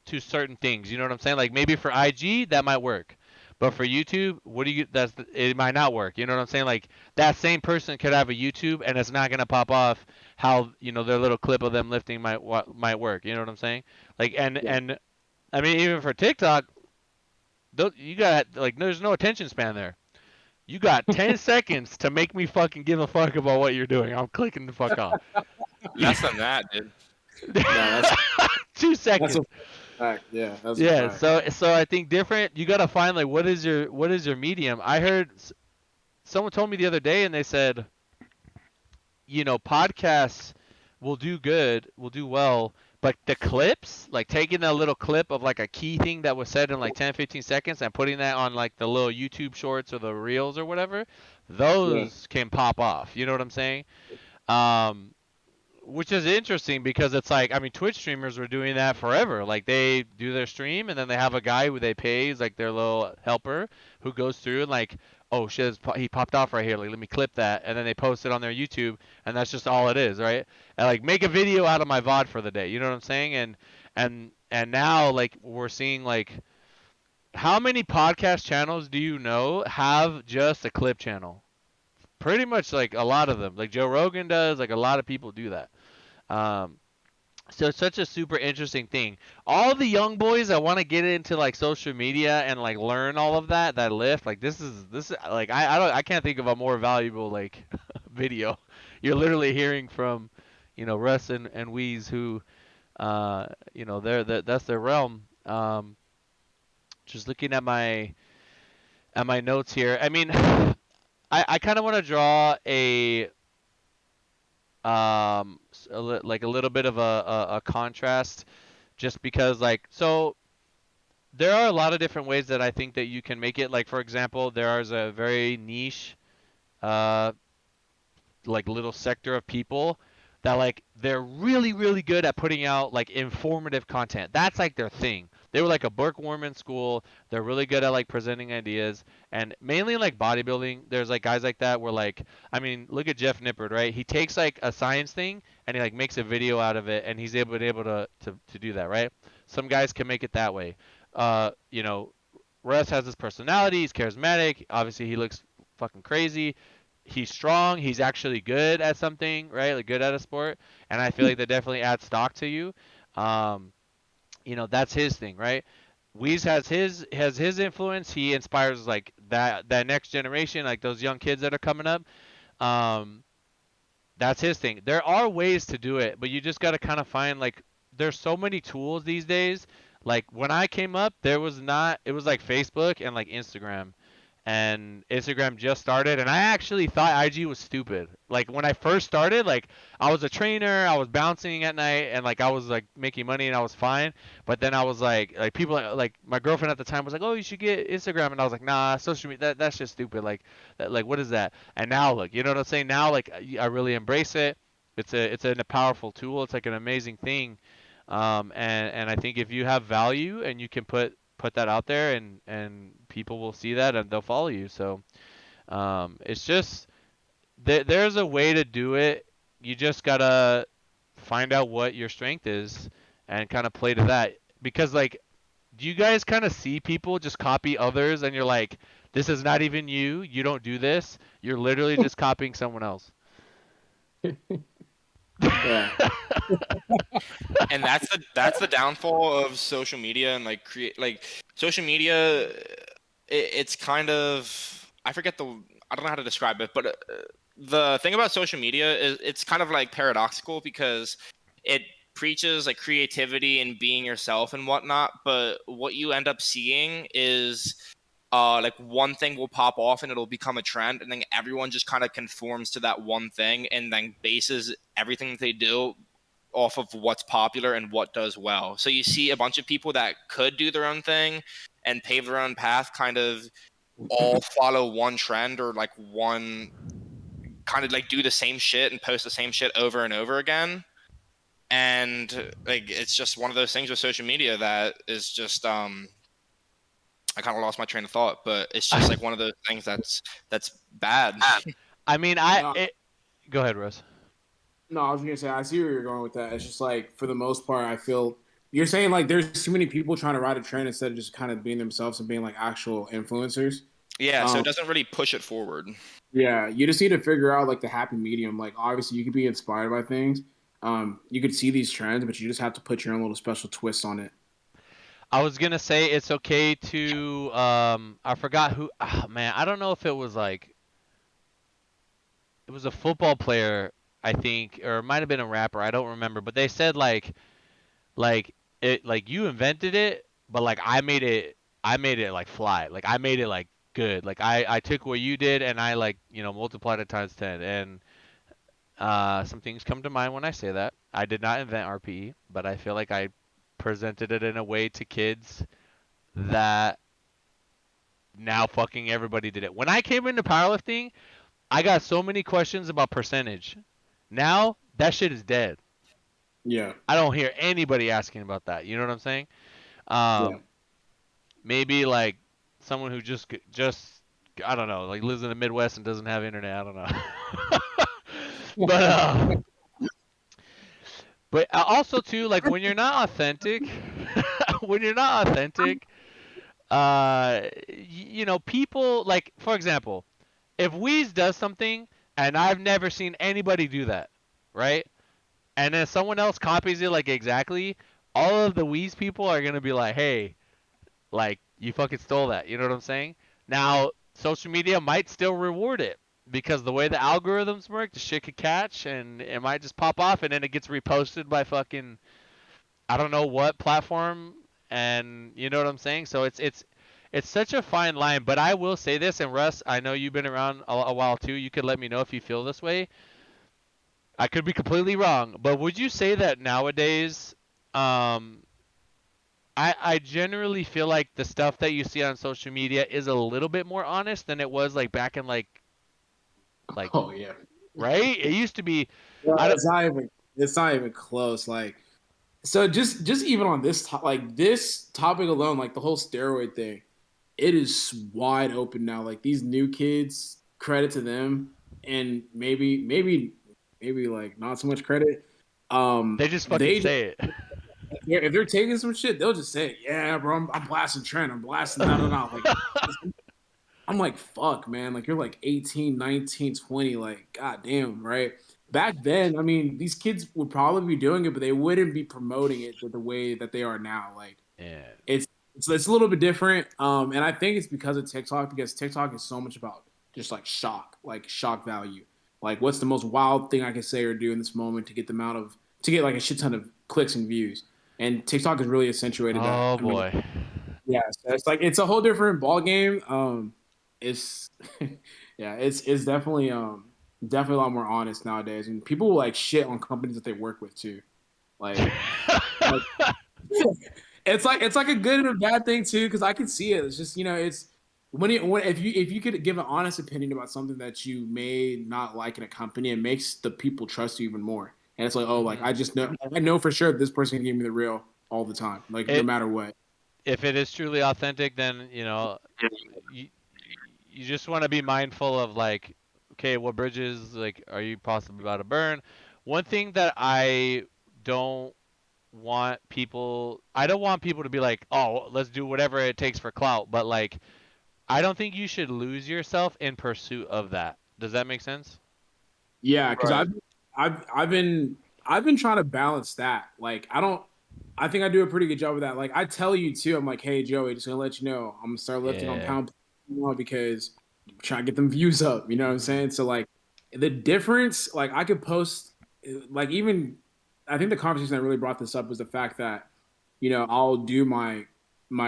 to certain things. You know what I'm saying? Like maybe for IG that might work, but for YouTube, what do you? It might not work. You know what I'm saying? Like that same person could have a YouTube and it's not gonna pop off. How their little clip of them lifting might work. You know what I'm saying? Like Yeah. and I mean even for TikTok, you got like there's no attention span there. You got 10 seconds to make me fucking give a fuck about what you're doing. I'm clicking the fuck off. Less than that, dude. No, that's 2 that's a seconds. fact. Yeah, that's a Yeah, fact. so I think different. You gotta find like what is your medium. I heard someone told me the other day, and they said, podcasts will do well, but the clips, like taking a little clip of like a key thing that was said in like 10, 15 seconds and putting that on like the little YouTube shorts or the reels or whatever, Yeah. those can pop off. You know what I'm saying? Um, which is interesting because it's like, I mean, Twitch streamers were doing that forever. Like they do their stream and then they have a guy who they pay, is like their little helper, who goes through and like, oh shit, he popped off right here. Like let me clip that, and then they post it on their YouTube, and that's just all it is, right? And like make a video out of my VOD for the day. You know what I'm saying? And now like we're seeing like how many podcast channels do you know have just a clip channel? Pretty much like a lot of them. Like Joe Rogan does. Like a lot of people do that. Um, so it's such a super interesting thing. All the young boys that want to get into like social media and like learn all of that lift, like this is like I can't think of a more valuable like video. You're literally hearing from, Russ and Weeze who that's their realm. Just looking at my notes here. I mean, I kind of want to draw like a little bit of a contrast, just because like so there are a lot of different ways that I think that you can make it. Like for example, there is a very niche uh like little sector of people that like they're really really good at putting out like informative content. That's like their thing. They were like a bookworm in school. They're really good at like presenting ideas, and mainly like bodybuilding. There's like guys like that where like, I mean, look at Jeff Nippard, right? He takes like a science thing and he like makes a video out of it, and he's able to do that, right? Some guys can make it that way. Russ has his personality. He's charismatic. Obviously, he looks fucking crazy. He's strong. He's actually good at something, right? Like good at a sport, and I feel like that definitely adds stock to you. Um, that's his thing, right? Weeze has his influence. He inspires like that next generation, like those young kids that are coming up. Um, That's his thing. There are ways to do it, but you just got to kind of find like there's so many tools these days. Like when I came up, there was not it was like Facebook and like Instagram. And Instagram just started and I actually thought IG was stupid. Like when I first started, like I was a trainer, I was bouncing at night and like I was like making money and I was fine. But then I was like people like my girlfriend at the time was like, "Oh, you should get Instagram." And I was like, "Nah, social media that's just stupid. Like what is that?" And now look, you know what I'm saying? Now like I really embrace it. It's a powerful tool. It's like an amazing thing. And I think if you have value and you can put that out there and people will see that and they'll follow you. So it's just there's a way to do it. You just gotta find out what your strength is and kind of play to that. Because like, do you guys kind of see people just copy others and you're like, this is not even you. You don't do this. You're literally just copying someone else. Yeah. And that's the downfall of social media and like social media. It's kind of I don't know how to describe it, but the thing about social media is it's kind of like paradoxical because it preaches like creativity and being yourself and whatnot, but what you end up seeing is like one thing will pop off and it'll become a trend, and then everyone just kind of conforms to that one thing and then bases everything that they do off of what's popular and what does well. So you see a bunch of people that could do their own thing and pave their own path kind of all follow one trend or like one kind of like do the same shit and post the same shit over and over again. And like it's just one of those things with social media that is just I kind of lost my train of thought, but it's just like one of those things that's bad. I mean, No, go ahead, Russ. no, I was gonna say I see where you're going with that. It's just like for the most part, I feel you're saying like there's too many people trying to ride a trend instead of just kind of being themselves and being like actual influencers. Yeah, so Um, it doesn't really push it forward. yeah, you just need to figure out like the happy medium. Like obviously you could be inspired by things. You could see these trends, but you just have to put your own little special twist on it. I was gonna say it's okay to I forgot who man, I don't know if it was like it was a football player, I think, or it might have been a rapper, I don't remember, but they said like it like you invented it, but like I made it like fly. Like I made it like good. Like I took what you did and I like, multiplied it times 10 and some things come to mind when I say that. I did not invent RPE, but I feel like I presented it in a way to kids that now fucking everybody did it. When I came into powerlifting, I got so many questions about percentage. Now that shit is dead. Yeah, I don't hear anybody asking about that. You know what I'm saying? yeah. Um, maybe like someone who just I don't know, like lives in the Midwest and doesn't have internet. I don't know. but also too, like when you're not authentic, when you're not authentic, people like for example, if Weez does something and I've never seen anybody do that, right? And then someone else copies it like exactly, all of the Weez people are gonna be like, hey, like you fucking stole that. You know what I'm saying? Now, social media might still reward it because the way the algorithms work, the shit could catch and it might just pop off and then it gets reposted by fucking I don't know what platform and you know what I'm saying? So it's such a fine line, but I will say this, and Russ, I know you've been around a while too. You could let me know if you feel this way. I could be completely wrong, but would you say that nowadays, um, I generally feel like the stuff that you see on social media is a little bit more honest than it was like back in like Oh yeah. right? It used to be Well, I don't it's not even close. Like so just even on like this topic alone, like the whole steroid thing, it is wide open now. Like these new kids, credit to them, and maybe like not so much credit. they just fucking They say it. if they're taking some shit, they'll just say, "Yeah, bro, I'm blasting Trent. I'm blasting da da da." Like I'm like, fuck, man. Like you're like 18, 19, 20. Like, goddamn, right? Back then, I mean, these kids would probably be doing it, but they wouldn't be promoting it the way that they are now. Like Yeah. it's a little bit different. And I think it's because of TikTok, because TikTok is so much about just like shock value. Like, what's the most wild thing I can say or do in this moment to get like a shit ton of clicks and views? And TikTok has really accentuated that. Oh I mean, boy. yeah, so it's like it's a whole different ball game. It's yeah, it's definitely a lot more honest nowadays, and people will like shit on companies that they work with too. Like it's like a good and a bad thing too, because I can see it. It's just it's when if you could give an honest opinion about something that you may not like in a company, it makes the people trust you even more. And it's like, oh, like Mhm. I know for sure this person can give me the real all the time, like no It matter what. if it is truly authentic, then you you just want to be mindful of like, okay, what bridges like are you possibly about to burn? One thing that don't I don't want people to be like, oh, let's do whatever it takes for clout, but like I don't think you should lose yourself in pursuit of that. Does that make sense? Yeah, because Right. I've been trying to balance that. Like I think I do a pretty good job of that. Like I tell you too, I'm like, hey Joey, just gonna let you know, I'm gonna start lifting on Yeah. pound because I'm trying to get them views up. You know what I'm Mhm. saying? So like the difference, like I could post, like even I think the conversation that really brought this up was the fact that I'll do my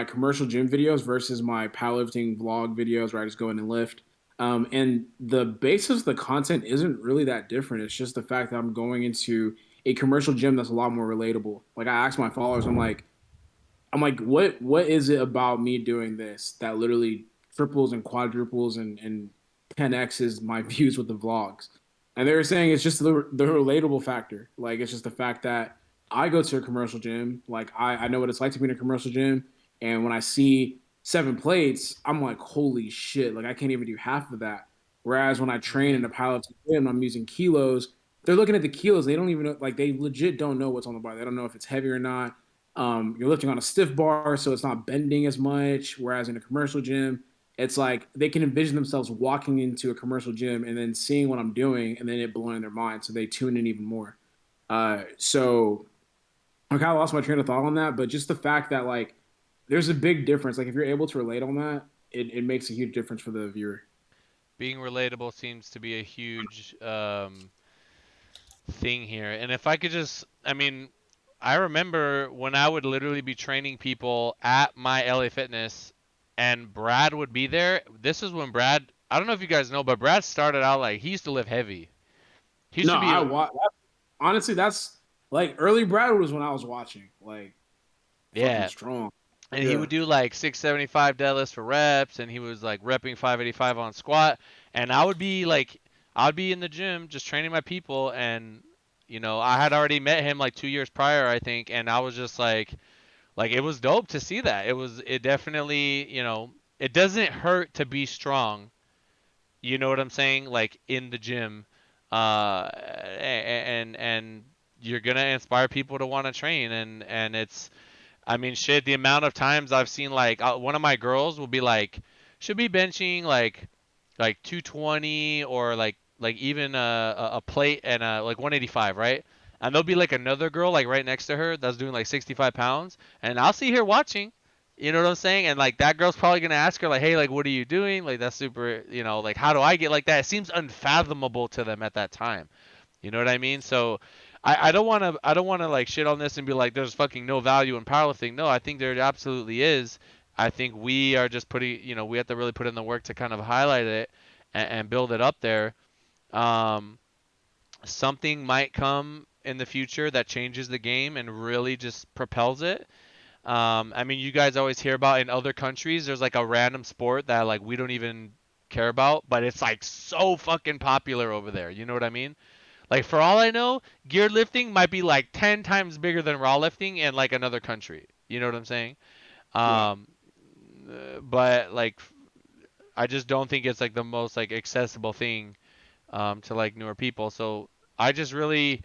commercial gym videos versus my powerlifting vlog videos where I just go in and lift. And the basis of the content isn't really that different. It's just the fact that I'm going into a commercial gym that's a lot more relatable. Like I ask my followers, I'm like, what is it about me doing this that literally triples and quadruples and 10x's my views with the vlogs? And they were saying it's just the relatable factor. Like it's just the fact that I go to a commercial gym. Like I know what it's like to be in a commercial gym. And when I see 7 plates, I'm like, holy shit, like I can't even do half of that. Whereas when I train in Mhm. a powerlifting gym, I'm using kilos. They're looking at the kilos. They don't even know, like they legit don't know what's on the bar. They don't know if it's heavy or not. You're lifting on a stiff bar, so it's not bending as much. Whereas in a commercial gym, it's like they can envision themselves walking into a commercial gym and then seeing what I'm doing, and then it blowing their mind, so they tune in even more. So I kind of lost my train of thought on that, but just the fact that like there's a big difference. Like if you're able to relate on that, it makes a huge difference for the viewer. Being relatable seems to be a huge thing here. And if I could just, I mean, I remember when I would literally be training people at my LA Fitness and Brad would be there. This is when Brad, I don't know if you guys know, but Brad started out like he used to lift heavy. He used No, to be, honestly, that's like early Brad was when I was watching, like fucking yeah. strong. And he Yeah. would do like 675 deadlifts for reps and he was like repping 585 on squat. And I'd be in the gym just training my people. And, I had already met him like 2 years prior, I think. And I was just like it was dope to see that. It definitely, it doesn't hurt to be strong. You know what I'm saying? Like in the gym, and you're gonna inspire people to want to train, and it's, I mean, shit. The amount of times I've seen like one of my girls will be like, should be benching like 220 or like even a plate and like 185, right? And there'll be like another girl like right next to her that's doing like 65 pounds, and I'll see her watching. You know what I'm saying? And like that girl's probably gonna ask her like, hey, like what are you doing? Like that's super, like how do I get like that? It seems unfathomable to them at that time. You know what I mean? So I don't wanna like shit on this and be like there's fucking no value in powerlifting. No, I think there absolutely is. I think we are just putting, we have to really put in the work to kind of highlight it and build it up there. Um, Something might come in the future that changes the game and really just propels it. I mean, you guys always hear about in other countries, there's like a random sport that like we don't even care about, but it's like so fucking popular over there. You know what I mean? Like for all I know, gear lifting might be like 10 times bigger than raw lifting in like another country. You know what I'm saying? Yeah. Um, but like I just don't think it's like the most like accessible thing to like newer people. So I just really,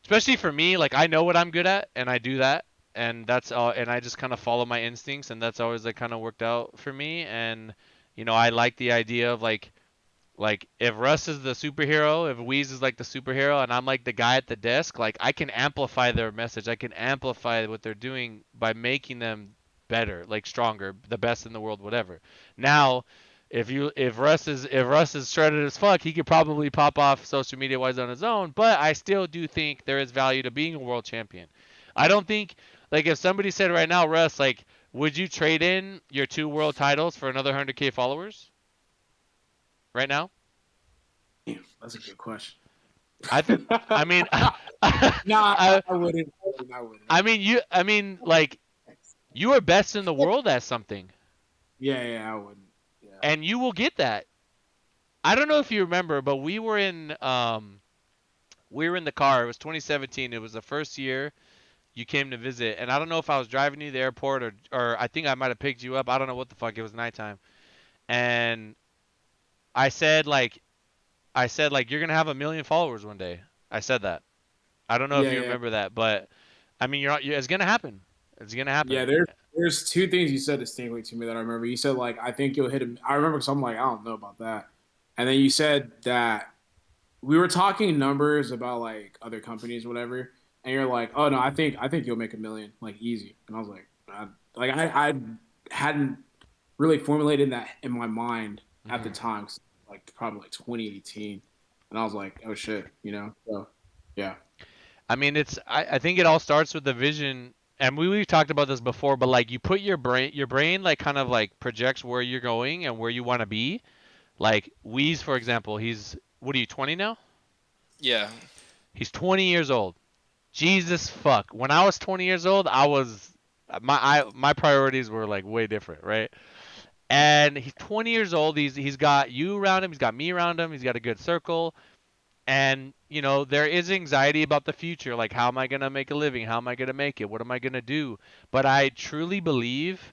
especially for me, like I know what I'm good at and I do that, and that's all, and I just kind of follow my instincts, and that's always like kind of worked out for me. And I like the idea of like if Russ is the superhero, if Wheeze is like the superhero, and I'm like the guy at the desk, like I can amplify their message. I can amplify what they're doing by making them better, like stronger, the best in the world, whatever. Now, if Russ is shredded as fuck, he could probably pop off social media wise on his own. But I still do think there is value to being a world champion. I don't think like if somebody said right now, Russ, like, would you trade in your 2 world titles for another 100K followers right now? Damn, that's a good question. I th- I mean, Nah, I I wouldn't. I wouldn't. I mean like you are best in the world at something, Yeah, I wouldn't. Yeah. and you will get that. I don't know if you remember, but we were in the car. It was 2017. It was the first year you came to visit, and I don't know if I was driving you to the airport or I think I might have picked you up. I don't know what the fuck. It was nighttime, and I said like you're gonna have 1 million followers one day. I said that. I don't know if Yeah, you yeah, remember that, but I mean, it's gonna happen. It's gonna yeah. happen. There's two things you said distinctly to me that I remember. You said like I think you'll hit him. I remember because I'm like I don't know about that, and then you said that we were talking numbers about like other companies, whatever, and you're like, oh no, I think you'll make 1 million like easy, and I was like, I hadn't really formulated that in my mind at the Hmm. time, like probably like 2018, and I was like, oh shit, so yeah, I mean, I think it all starts with the vision, and we've talked about this before, but like you put your brain like kind of like projects where you're going and where you want to be. Like Weez, for example, he's what are you 20 now? Yeah. He's 20 years old. Jesus fuck. When I was 20 years old, my priorities were like way different, right? And he's 20 years old. He's got you around him. He's got me around him. He's got a good circle. And there is anxiety about the future. Like, how am I gonna make a living? How am I gonna make it? What am I gonna do? But I truly believe.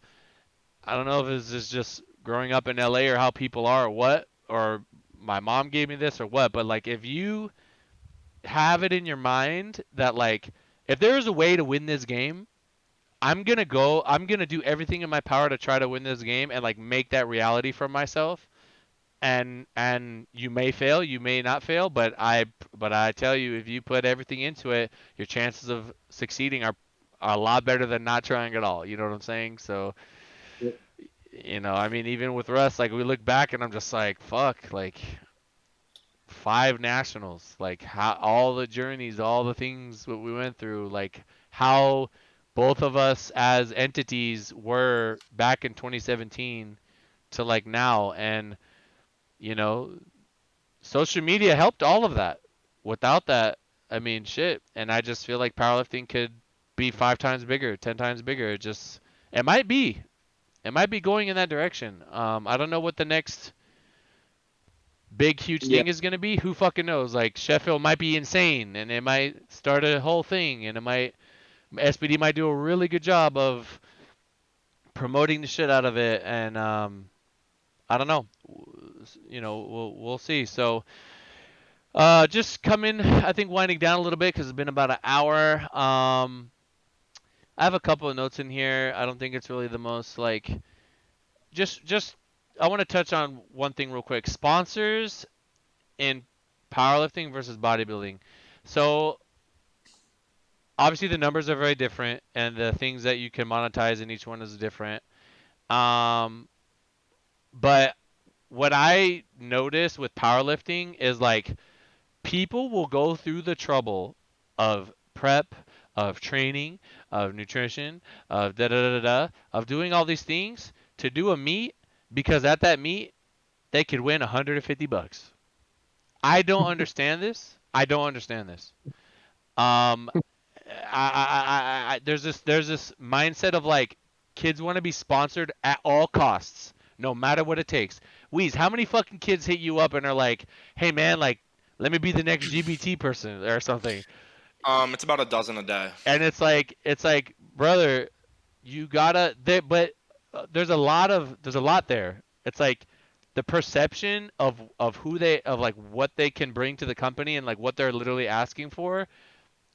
I don't know if this is just growing up in LA or how people are or what, or my mom gave me this or what. But like, if you have it in your mind that like if there is a way to win this game, I'm gonna do everything in my power to try to win this game and like make that reality for myself. And you may fail, you may not fail, but I tell you, if you put everything into it, your chances of succeeding are a lot better than not trying at all. You know what I'm saying? So, I mean, even with Russ, like we look back and I'm just like, fuck, like 5 nationals, like how all the journeys, all the things that we went through, like how both of us as entities were back in 2017 to like now, and you know, social media helped all of that. Without that, I mean, shit. And I just feel like powerlifting could be 5 times bigger, 10 times bigger. It might be, it might be going in that direction. I don't know what the next big huge yeah, thing is going to be. Who fucking knows? Like Sheffield might be insane and it might start a whole thing, and it might SPD might do a really good job of promoting the shit out of it, and I don't know. We'll see. So just coming, I think winding down a little bit because it's been about an hour. I have a couple of notes in here. I don't think it's really the most like just I want to touch on one thing real quick. Sponsors in powerlifting versus bodybuilding. So obviously the numbers are very different, and the things that you can monetize in each one is different. Um, but what I notice with powerlifting is like people will go through the trouble of prep, of training, of nutrition, of da da da da, of doing all these things to do a meet because at that meet they could win $150. I don't understand this. I don't understand this. Um, there's this mindset of like kids want to be sponsored at all costs, no matter what it takes. Weez, how many fucking kids hit you up and are like, "Hey man, like, let me be the next GBT person or something," It's about a dozen a day. and it's like, brother, you gotta. But there's a lot there. It's like the perception of of like what they can bring to the company and like what they're literally asking for.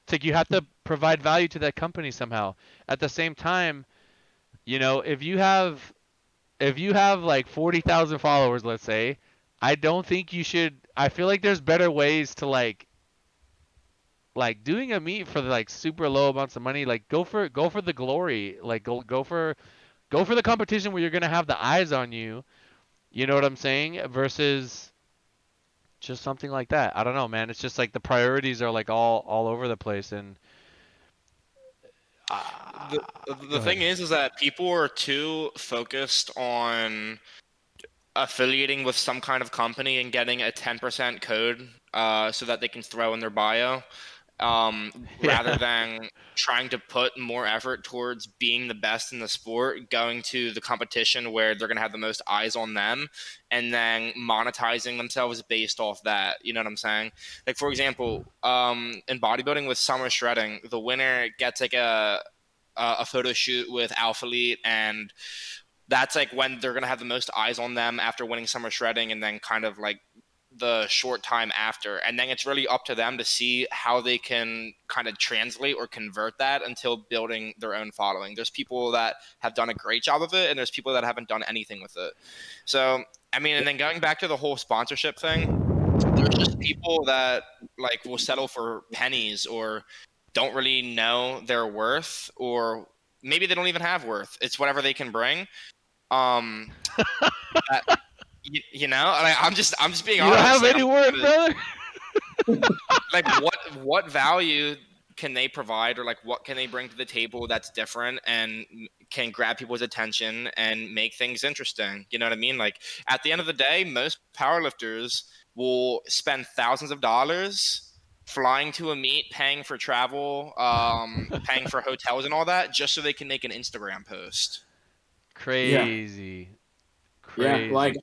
It's like you have to provide value to that company somehow. At the same time, if you have like 40,000 followers, let's say, I don't think you should. I feel like there's better ways to like doing a meet for like super low amounts of money. Like go for the glory. Like go for the competition where you're gonna have the eyes on you. You know what I'm saying? Versus just something like that. I don't know, man. It's just like the priorities are like all over the place, and The go the ahead. thing is that people are too focused on affiliating with some kind of company and getting a 10% code so that they can throw in their bio, rather Yeah. than trying to put more effort towards being the best in the sport, going to the competition where they're going to have the most eyes on them, and then monetizing themselves based off that. You know what I'm saying? Like, for example, in bodybuilding with summer shredding, the winner gets like a photo shoot with Alpha Elite, and that's like when they're gonna have the most eyes on them after winning summer shredding, and then kind of like the short time after, and then it's really up to them to see how they can kind of translate or convert that until building their own following. There's people that have done a great job of it, and there's people that haven't done anything with it. So I mean, and then going back to the whole sponsorship thing, there's just people that like will settle for pennies or don't really know their worth, or maybe they don't even have worth. It's whatever they can bring. um that, you know, like, I'm just being You don't honest. have Like, any worth, brother. like what value can they provide, or like what can they bring to the table that's different and can grab people's attention and make things interesting? You know what I mean? Like, at the end of the day, most powerlifters will spend thousands of dollars flying to a meet, paying for travel, paying for hotels and all that, just so they can make an Instagram post. Yeah, Crazy, yeah. Like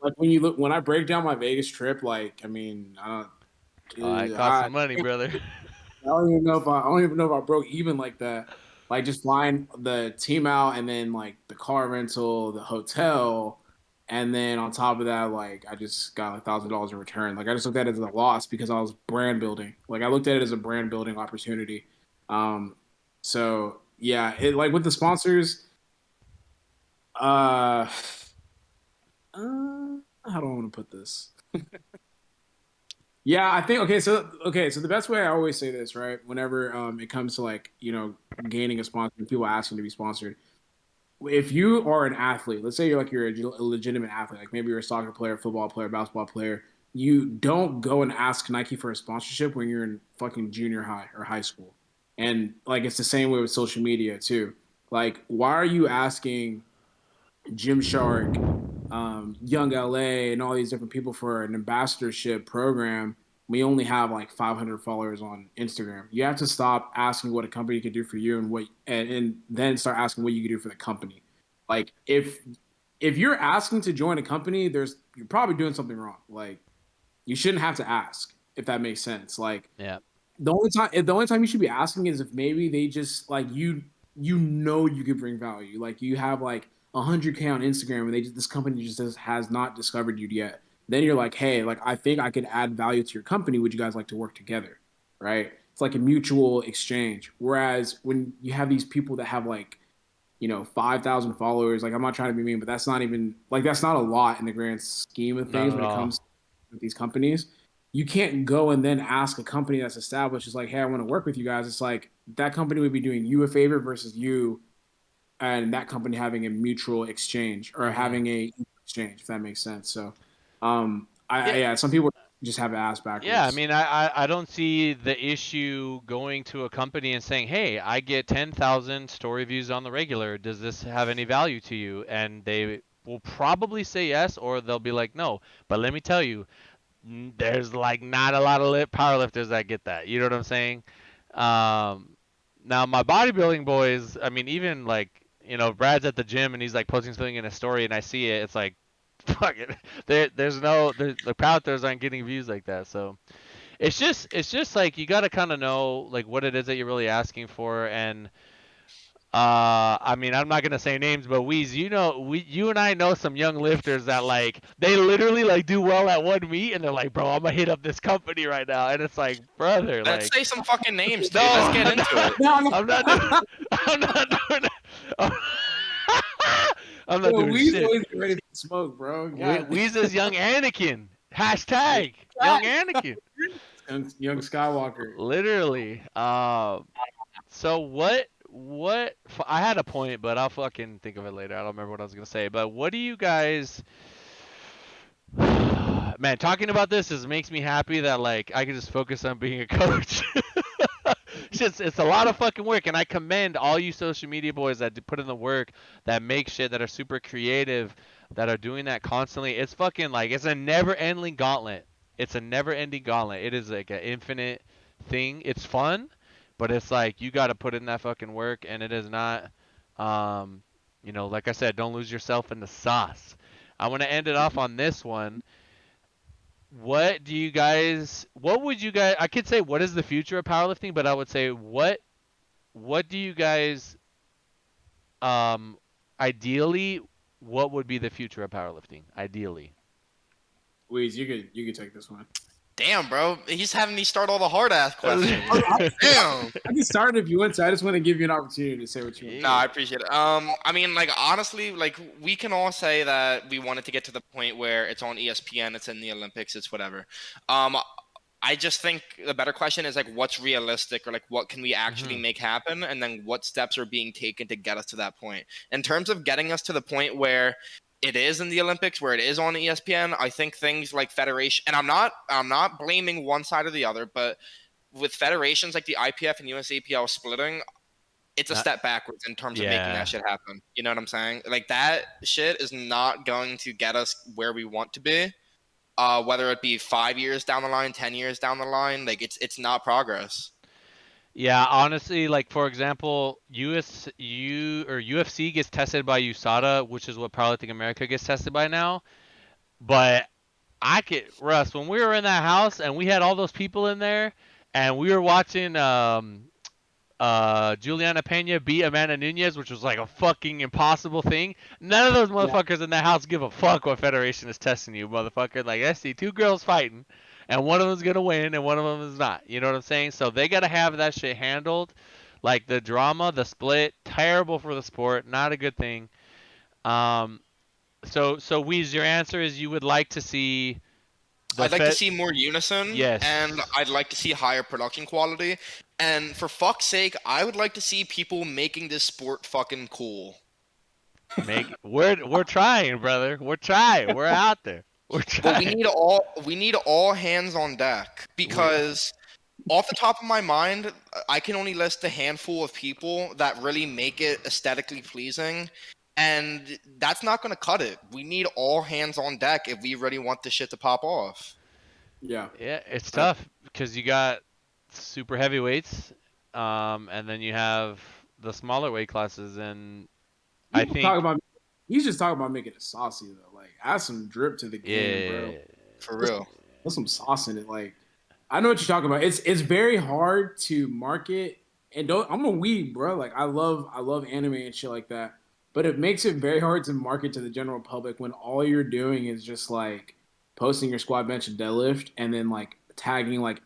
crazy. when you look when I break down my Vegas trip, like I mean, Oh, it don't, cost some money, brother. I don't even know if I don't even know if I broke even like that. Like just flying the team out and then like the car rental, the hotel, and then on top of that, like I just got $1,000 in return. Like I just looked at it as a loss because I was brand building. Like I looked at it as a brand building opportunity. Um, so yeah, it like with the sponsors, uh, how do I want to put this? Yeah, I think okay, so the best way I always say this, right? Whenever it comes to like, gaining a sponsor, people asking to be sponsored. If you are an athlete, let's say you're a legitimate athlete, like maybe you're a soccer player, football player, basketball player, you don't go and ask Nike for a sponsorship when you're in fucking junior high or high school. And like it's the same way with social media too. Like, why are you asking Gymshark, Young LA, and all these different people for an ambassadorship program? We only have like 500 followers on Instagram. You have to stop asking what a company could do for you and then start asking what you can do for the company. Like if you're asking to join a company, you're probably doing something wrong. Like you shouldn't have to ask if that makes sense. Like Yeah. the only time you should be asking is if maybe they just like you could bring value. Like you have like 100K on Instagram and this company has not discovered you yet. Then you're like, hey, like I think I could add value to your company. Would you guys like to work together? Right? It's like a mutual exchange. Whereas when you have these people that have like 5,000 followers, like I'm not trying to be mean, but that's not a lot in the grand scheme of Not things at when it all. comes to these companies. You can't go and then ask a company that's established, is like, hey, I want to work with you guys. It's like that company would be doing you a favor versus you and that company having a mutual exchange or Hmm. having a exchange, if that makes sense. So, Yeah. yeah, some people just have it asked Yeah, I backwards. mean, I don't see the issue going to a company and saying, "Hey, I get 10,000 story views on the regular. Does this have any value to you?" And they will probably say yes, or they'll be like, "No." But let me tell you, there's like not a lot of powerlifters that get that. You know what I'm saying? Um, Now my bodybuilding boys, I mean, even like Brad's at the gym and he's like posting something in a story, and I see it. It's like, fuck it. The powerlifters aren't getting views like that. So it's just like you got to kind of know like what it is that you're really asking for. And I mean, I'm not gonna say names, but Weez, you and I know some young lifters that like they literally like do well at one meet, and they're like, bro, I'm gonna hit up this company right now, and it's like, brother, Let's like, say some fucking names, no, dude. Let's get I'm into not, it. No, no. I'm not doing, I'm not doing, I'm, I'm not Yo, doing We's shit. always ready for smoke, bro. God. Weez is young Anakin. Hashtag young Anakin. Young Skywalker. Literally. So I had a point, but I'll fucking think of it later. I don't remember what I was gonna say. But what do you guys? Man, talking about this makes me happy that like I can just focus on being a coach. It's a lot of fucking work, and I commend all you social media boys that put in the work, that make shit, that are super creative, that are doing that constantly. It's fucking like it's a never-ending gauntlet. It's a never-ending gauntlet. It is like an infinite thing. It's fun, but it's like you got to put in that fucking work, and it is not. Like I said, don't lose yourself in the sauce. I want to end it off on this one. What would you guys, I could say what is the future of powerlifting, but I would say what do you guys, um, ideally, what would be the future of powerlifting? Ideally. Weez, you could take this one. Damn, bro. He's having me start all the hard ass questions. Damn. I can start if you want to. I just want to give you an opportunity to say what you want. No, I appreciate it. I mean, like honestly, like we can all say that we wanted to get to the point where it's on ESPN, it's in the Olympics, it's whatever. I just think the better question is like, what's realistic, or like what can we actually make happen, and then what steps are being taken to get us to that point. In terms of getting us to the point where it is in the Olympics, where it is on ESPN, I think things like federation, and I'm not blaming one side or the other, but with federations like the IPF and USAPL splitting, it's a step backwards in terms of making that shit happen. You know what I'm saying? Like that shit is not going to get us where we want to be. Whether it be 5 years down the line, 10 years down the line, like it's not progress. Yeah, honestly, like for example, UFC gets tested by USADA, which is what Powerlifting America gets tested by now. But Russ, when we were in that house and we had all those people in there, and we were watching Juliana Pena beat Amanda Nunez, which was like a fucking impossible thing. None of those motherfuckers in that house give a fuck what federation is testing you, motherfucker. Like, I see two girls fighting, and one of them's gonna win, and one of them is not. You know what I'm saying? So they gotta have that shit handled. Like the drama, the split, terrible for the sport, not a good thing. Um, so Weez, your answer is you would like to see the I'd like to see more unison, Yes. and I'd like to see higher production quality. And for fuck's sake, I would like to see people making this sport fucking cool. We're trying, brother. We're trying. We're out there. We're But trying. we need all hands on deck, because off the top of my mind, I can only list a handful of people that really make it aesthetically pleasing, and that's not going to cut it. We need all hands on deck if we really want this shit to pop off. Yeah. Yeah, it's tough because you got super heavyweights, and then you have the smaller weight classes, and I think He's just talking about making it saucy though. Like add some drip to the game, bro. For real. Put some sauce in it. Like I know what you're talking about. It's very hard to market, and I'm a weeb, bro. Like I love anime and shit like that. But it makes it very hard to market to the general public when all you're doing is just like posting your squat, bench, and deadlift, and then like tagging like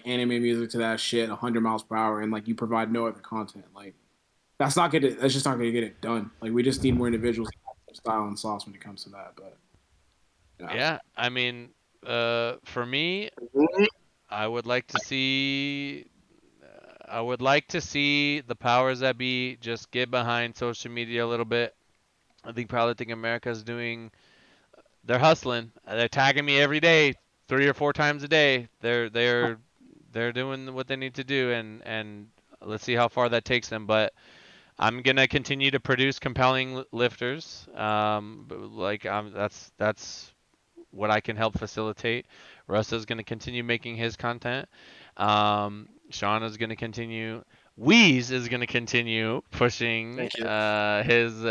anime music to that shit 100 miles per hour, and like you provide no other content. Like that's just not gonna get it done. Like we just need more individuals style and sauce when it comes to that. But yeah, I mean, for me, I would like to see. I would like to see the powers that be just get behind social media a little bit. I think Powerlifting America is doing. They're hustling. They're tagging me every day, 3 or 4 times a day. They're doing what they need to do, and let's see how far that takes them. But I'm gonna continue to produce compelling lifters. That's what I can help facilitate. Russ is gonna continue making his content. Sean is gonna continue. Weeze is gonna continue pushing Thank you. his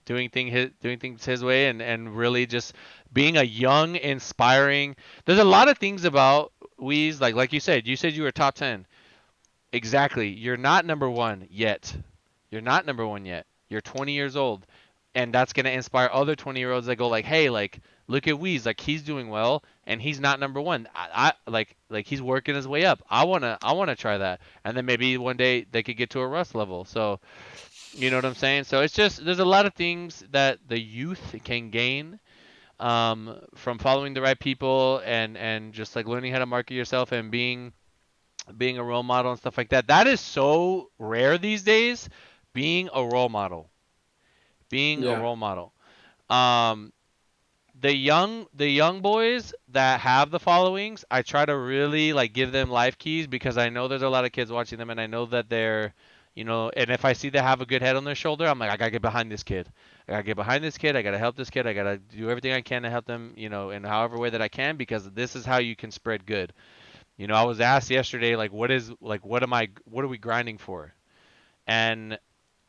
doing things his way, and really just being a young, inspiring. There's a lot of things about Weeze, like you said you were top 10. Exactly. You're not number one yet. You're not number one yet. You're 20 years old, and that's gonna inspire other 20-year-olds that go like, hey, like look at Weeze, like he's doing well, and he's not number one. I like he's working his way up. I wanna try that, and then maybe one day they could get to a Russ level. So you know what I'm saying? So it's just there's a lot of things that the youth can gain, from following the right people, and just like learning how to market yourself, and being a role model and stuff like that. That is so rare these days. Being a role model. Being a yeah, role model. Um, the young boys that have the followings, I try to really like give them life keys because I know there's a lot of kids watching them, and I know that they're, and if I see they have a good head on their shoulder, I'm like, I gotta get behind this kid. I gotta get behind this kid. I gotta help this kid. I gotta do everything I can to help them, in however way that I can, because this is how you can spread good. I was asked yesterday, like, what are we grinding for? And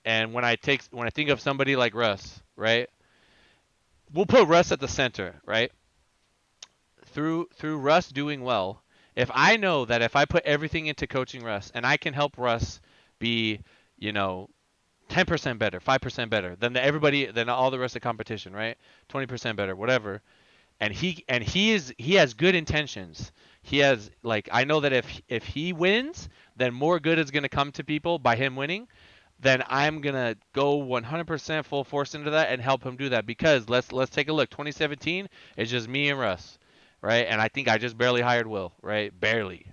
when I think of somebody like Russ, right? We'll put Russ at the center, right? Through Russ doing well, if I know that if I put everything into coaching Russ and I can help Russ be, you know, 10% better, 5% better than all the rest of the competition, right? 20% better, whatever. And he has good intentions. He has, like, I know that if he wins, then more good is going to come to people by him winning. Then I'm going to go 100% full force into that and help him do that, because let's take a look. 2017 is just me and Russ, right? And I think I just barely hired Will, right? Barely,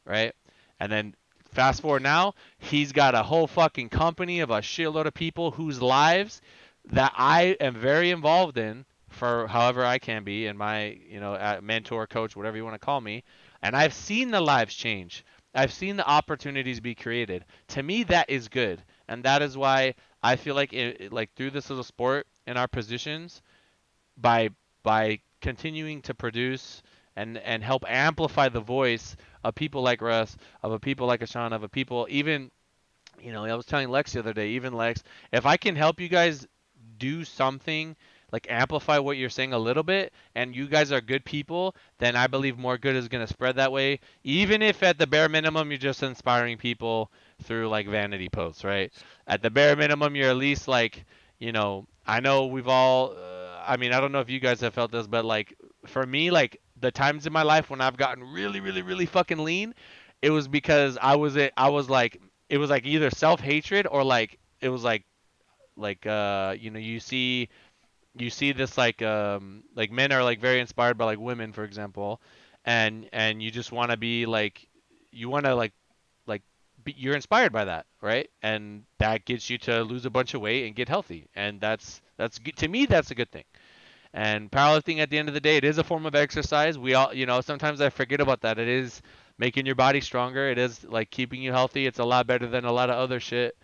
right? And then fast forward now, he's got a whole fucking company of a shitload of people whose lives that I am very involved in for however I can be, in my, mentor, coach, whatever you want to call me. And I've seen the lives change. I've seen the opportunities be created. To me, that is good. And that is why I feel like like through this little sport in our positions, by continuing to produce and help amplify the voice of people like Russ, of a people like Ashan, of a people even, I was telling Lex the other day, even Lex, if I can help you guys do something, like amplify what you're saying a little bit, and you guys are good people, then I believe more good is going to spread that way, even if at the bare minimum you're just inspiring people through like vanity posts, right? At the bare minimum you're at least like, I know we've all I mean, I don't know if you guys have felt this, but like for me, like the times in my life when I've gotten really really really fucking lean, it was because I was like, it was like either self-hatred, or like it was like you see this like men are like very inspired by like women, for example, and you just want to be like, you want to like you're inspired by that, right? And that gets you to lose a bunch of weight and get healthy, and that's good. To me, that's a good thing. And powerlifting, at the end of the day, it is a form of exercise. We all, sometimes I forget about that. It is making your body stronger. It is like keeping you healthy. It's a lot better than a lot of other shit,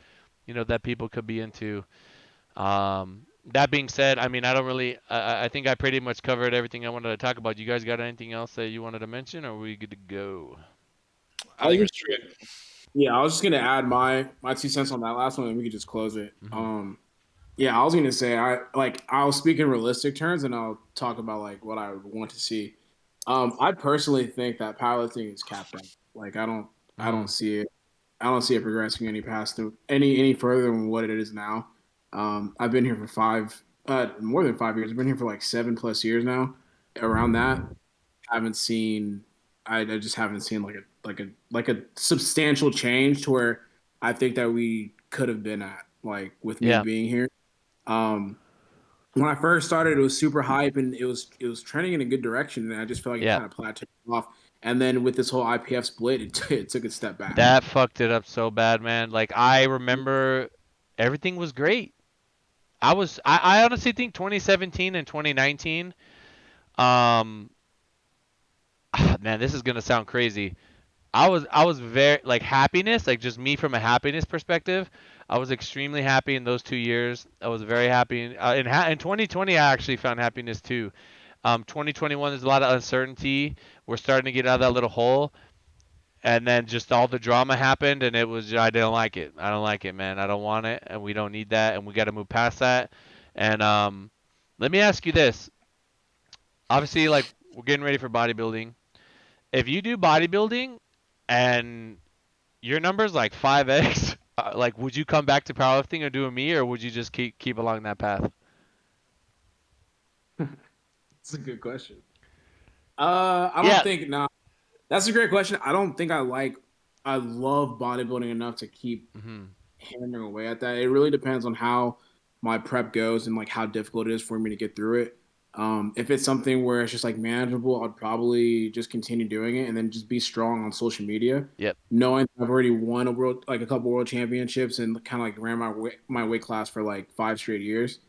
that people could be into. That being said, I mean, I don't really. I think I pretty much covered everything I wanted to talk about. You guys got anything else that you wanted to mention, or are we good to go? I think we're straight. Yeah, I was just gonna add my 2 cents on that last one, and we could just close it. Mm-hmm. Yeah, I was gonna say I'll speak in realistic terms, and I'll talk about like what I would want to see. I personally think that powerlifting is capped out. Like I Mm-hmm. don't see it. I don't see it progressing any past any further than what it is now. I've been here for more than 5 years. I've been here for like 7+ years now. Around that, haven't seen. I just haven't seen like a substantial change to where I think that we could have been at, like with me Yeah. being here. Um, when I first started, it was super hype and it was trending in a good direction, and I just feel like it Yeah. kind of plateaued off. And then with this whole IPF split, it took a step back. That fucked it up so bad, man. Like I remember everything was great. I honestly think 2017 and 2019, um man, this is gonna sound crazy. I was very like happiness, like just me from a happiness perspective. I was extremely happy in those 2 years. I was very happy in 2020. I actually found happiness too. 2021, there's a lot of uncertainty. We're starting to get out of that little hole, and then just all the drama happened, and it was, I didn't like it. I don't like it, man. I don't want it, and we don't need that, and we got to move past that. And let me ask you this. Obviously, like we're getting ready for bodybuilding. If you do bodybuilding and your number's like 5x, like would you come back to powerlifting or doing me, or would you just keep along that path? That's a good question. I don't Yeah. think no. That's a great question. I don't think I love bodybuilding enough to keep Mhm. hammering away at that. It really depends on how my prep goes and like how difficult it is for me to get through it. If it's something where it's just like manageable, I'd probably just continue doing it and then just be strong on social media, Yep. knowing I've already won a couple world championships and kind of like ran my weight class for like 5 straight years.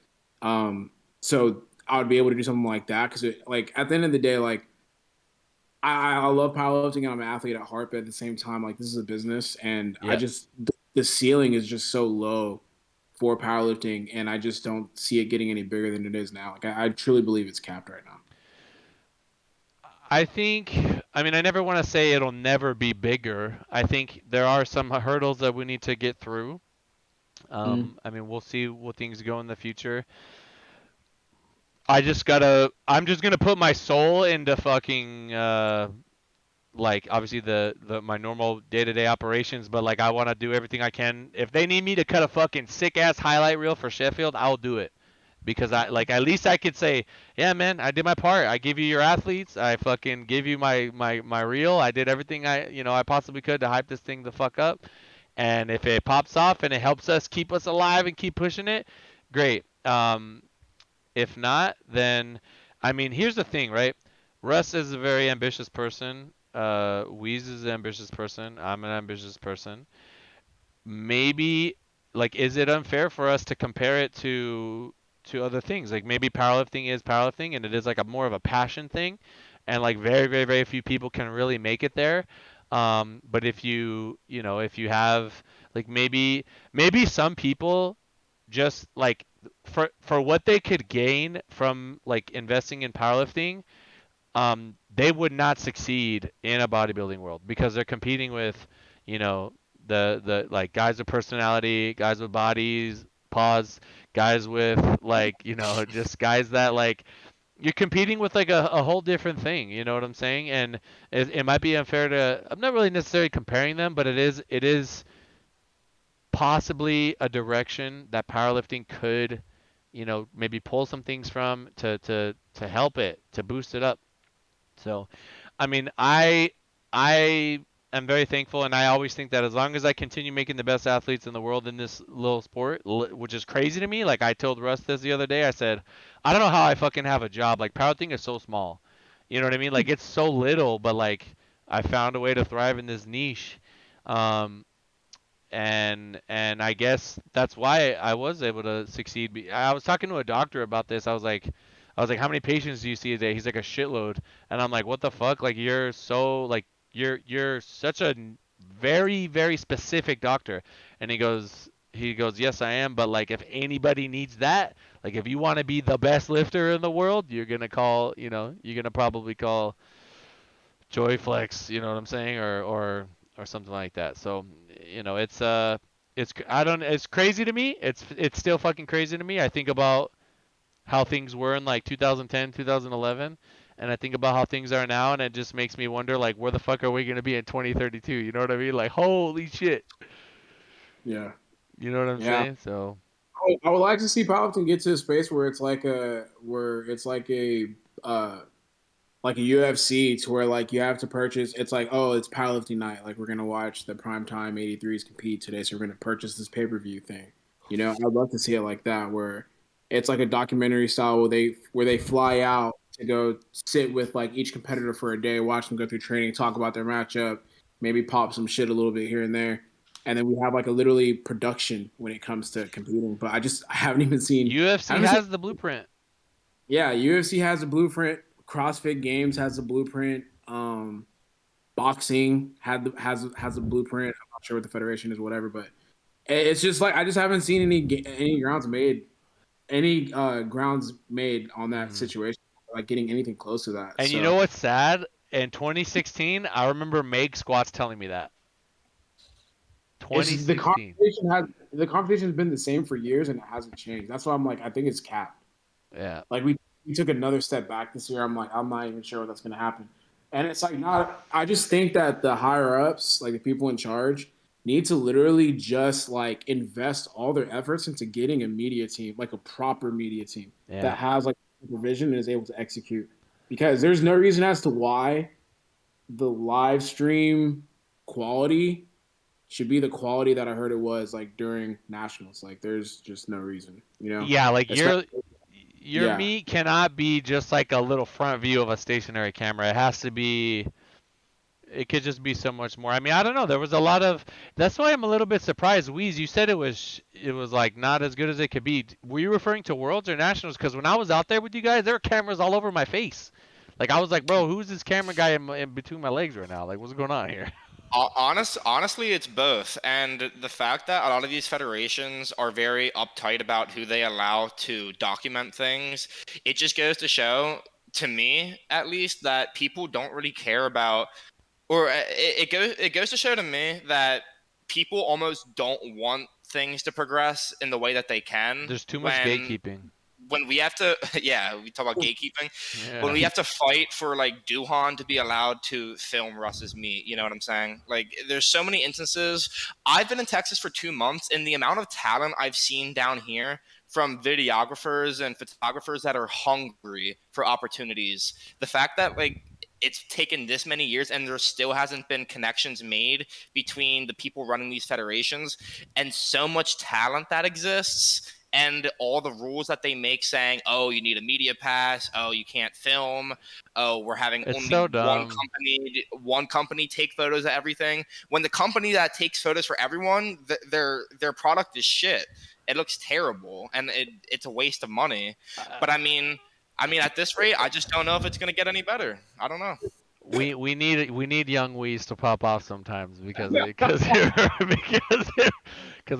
So I would be able to do something like that because like at the end of the day, like I love powerlifting and I'm an athlete at heart, but at the same time, like this is a business, and I Yeah. just the ceiling is just so low for powerlifting, and I just don't see it getting any bigger than it is now. Like I truly believe it's capped right now. I think, I mean, I never want to say it'll never be bigger. I think there are some hurdles that we need to get through. Mm. I mean, we'll see what things go in the future. I'm just gonna put my soul into fucking, like obviously the my normal day-to-day operations, but like I want to do everything I can. If they need me to cut a fucking sick ass highlight reel for Sheffield, I'll do it because I like at least I could say, yeah, man, I did my part. I give you your athletes. I fucking gave you my reel. I did everything I possibly could to hype this thing the fuck up. And if it pops off and it helps us keep us alive and keep pushing it, great. If not, then I mean, here's the thing, right? Russ is a very ambitious person. Weez is an ambitious person. I'm an ambitious person. Maybe, like, is it unfair for us to compare it to other things? Like, maybe powerlifting is powerlifting, and it is like a more of a passion thing, and like very, very, very few people can really make it there. But if if you have like maybe some people just like for what they could gain from like investing in powerlifting, they would not succeed in a bodybuilding world because they're competing with, you know, the like guys with personality, guys with bodies, pause, guys with like, just guys that like you're competing with like a whole different thing, you know what I'm saying? And it might be unfair to I'm not really necessarily comparing them, but it is possibly a direction that powerlifting could, maybe pull some things from to help it, to boost it up. So, I mean, I am very thankful, and I always think that as long as I continue making the best athletes in the world in this little sport, which is crazy to me. Like I told Russ this the other day, I said, I don't know how I fucking have a job. Like powerlifting is so small, you know what I mean? Like it's so little, but like I found a way to thrive in this niche. Um, and I guess that's why I was able to succeed. I was talking to a doctor about this. I was like, how many patients do you see a day? He's like, a shitload. And I'm like, what the fuck? Like you're so like you're such a very very specific doctor. And he goes, yes, I am. But like if anybody needs that, like if you want to be the best lifter in the world, you're gonna probably call Joy Flex, you know what I'm saying, or something like that. So, it's crazy to me. It's still fucking crazy to me. I think about how things were in like 2010, 2011, and I think about how things are now, and it just makes me wonder like where the fuck are we gonna be in 2032? You know what I mean? Like holy shit. Yeah, You know what I'm yeah. saying? So I would like to see powerlifting get to a space where uh like a UFC to where like you have to purchase. It's like, oh, it's powerlifting night. Like we're gonna watch the primetime 83s compete today, so we're gonna purchase this pay-per-view thing. I'd love to see it like that, where it's like a documentary style where they fly out to go sit with like each competitor for a day, watch them go through training, talk about their matchup, maybe pop some shit a little bit here and there. And then we have like a literally production when it comes to competing. But I haven't even seen I UFC haven't seen has the blueprint. yeah, UFC has a blueprint. CrossFit Games has a blueprint. Boxing has a blueprint. I'm not sure what the federation is, whatever, but it's just like I just haven't seen any grounds made on that Mhm. situation, like getting anything close to that. And you know So what's sad? In 2016, I remember Meg Squats telling me that. it's 2016. the conversation has been the same for years and it hasn't changed. That's why I'm like I think it's capped. Yeah. Like we took another step back this year. I'm like, I'm not even sure what that's gonna happen. And it's like not I just think that the higher ups, like the people in charge, need to literally just like invest all their efforts into getting a media team, like a proper media team Yeah. that has like supervision and is able to execute. Because there's no reason as to why the live stream quality should be the quality that I heard it was like during nationals. Like there's just no reason. Yeah, like Especially your yeah. meet cannot be just like a little front view of a stationary camera. It has to be it could just be so much more. I mean, I don't know. There was a lot of. That's why I'm a little bit surprised. Wheeze, you said it was like not as good as it could be. Were you referring to Worlds or Nationals? Because when I was out there with you guys, there were cameras all over my face. Like I was like, bro, who's this camera guy in between my legs right now? Like, what's going on here? Honestly, it's both. And the fact that a lot of these federations are very uptight about who they allow to document things, it just goes to show, to me at least, that people don't really care about, or it goes to show to me that people almost don't want things to progress in the way that they can There's too much gatekeeping. when we have to, yeah, we talk about gatekeeping. When Yeah. we have to fight for like Duhan to be allowed to film Russ's meet, you know what I'm saying? Like, there's so many instances. I've been in Texas for 2 months, and the amount of talent I've seen down here from videographers and photographers that are hungry for opportunities. The fact that like it's taken this many years and there still hasn't been connections made between the people running these federations, and so much talent that exists, and all the rules that they make saying, oh, you need a media pass, oh, you can't film, oh, we're having It's only so dumb. one company take photos of everything, when the company that takes photos for everyone, their product is shit. It looks terrible, and it's a waste of money. But I mean, at this rate, I just don't know if it's going to get any better. I don't know. We need young Wheeze to pop off sometimes because because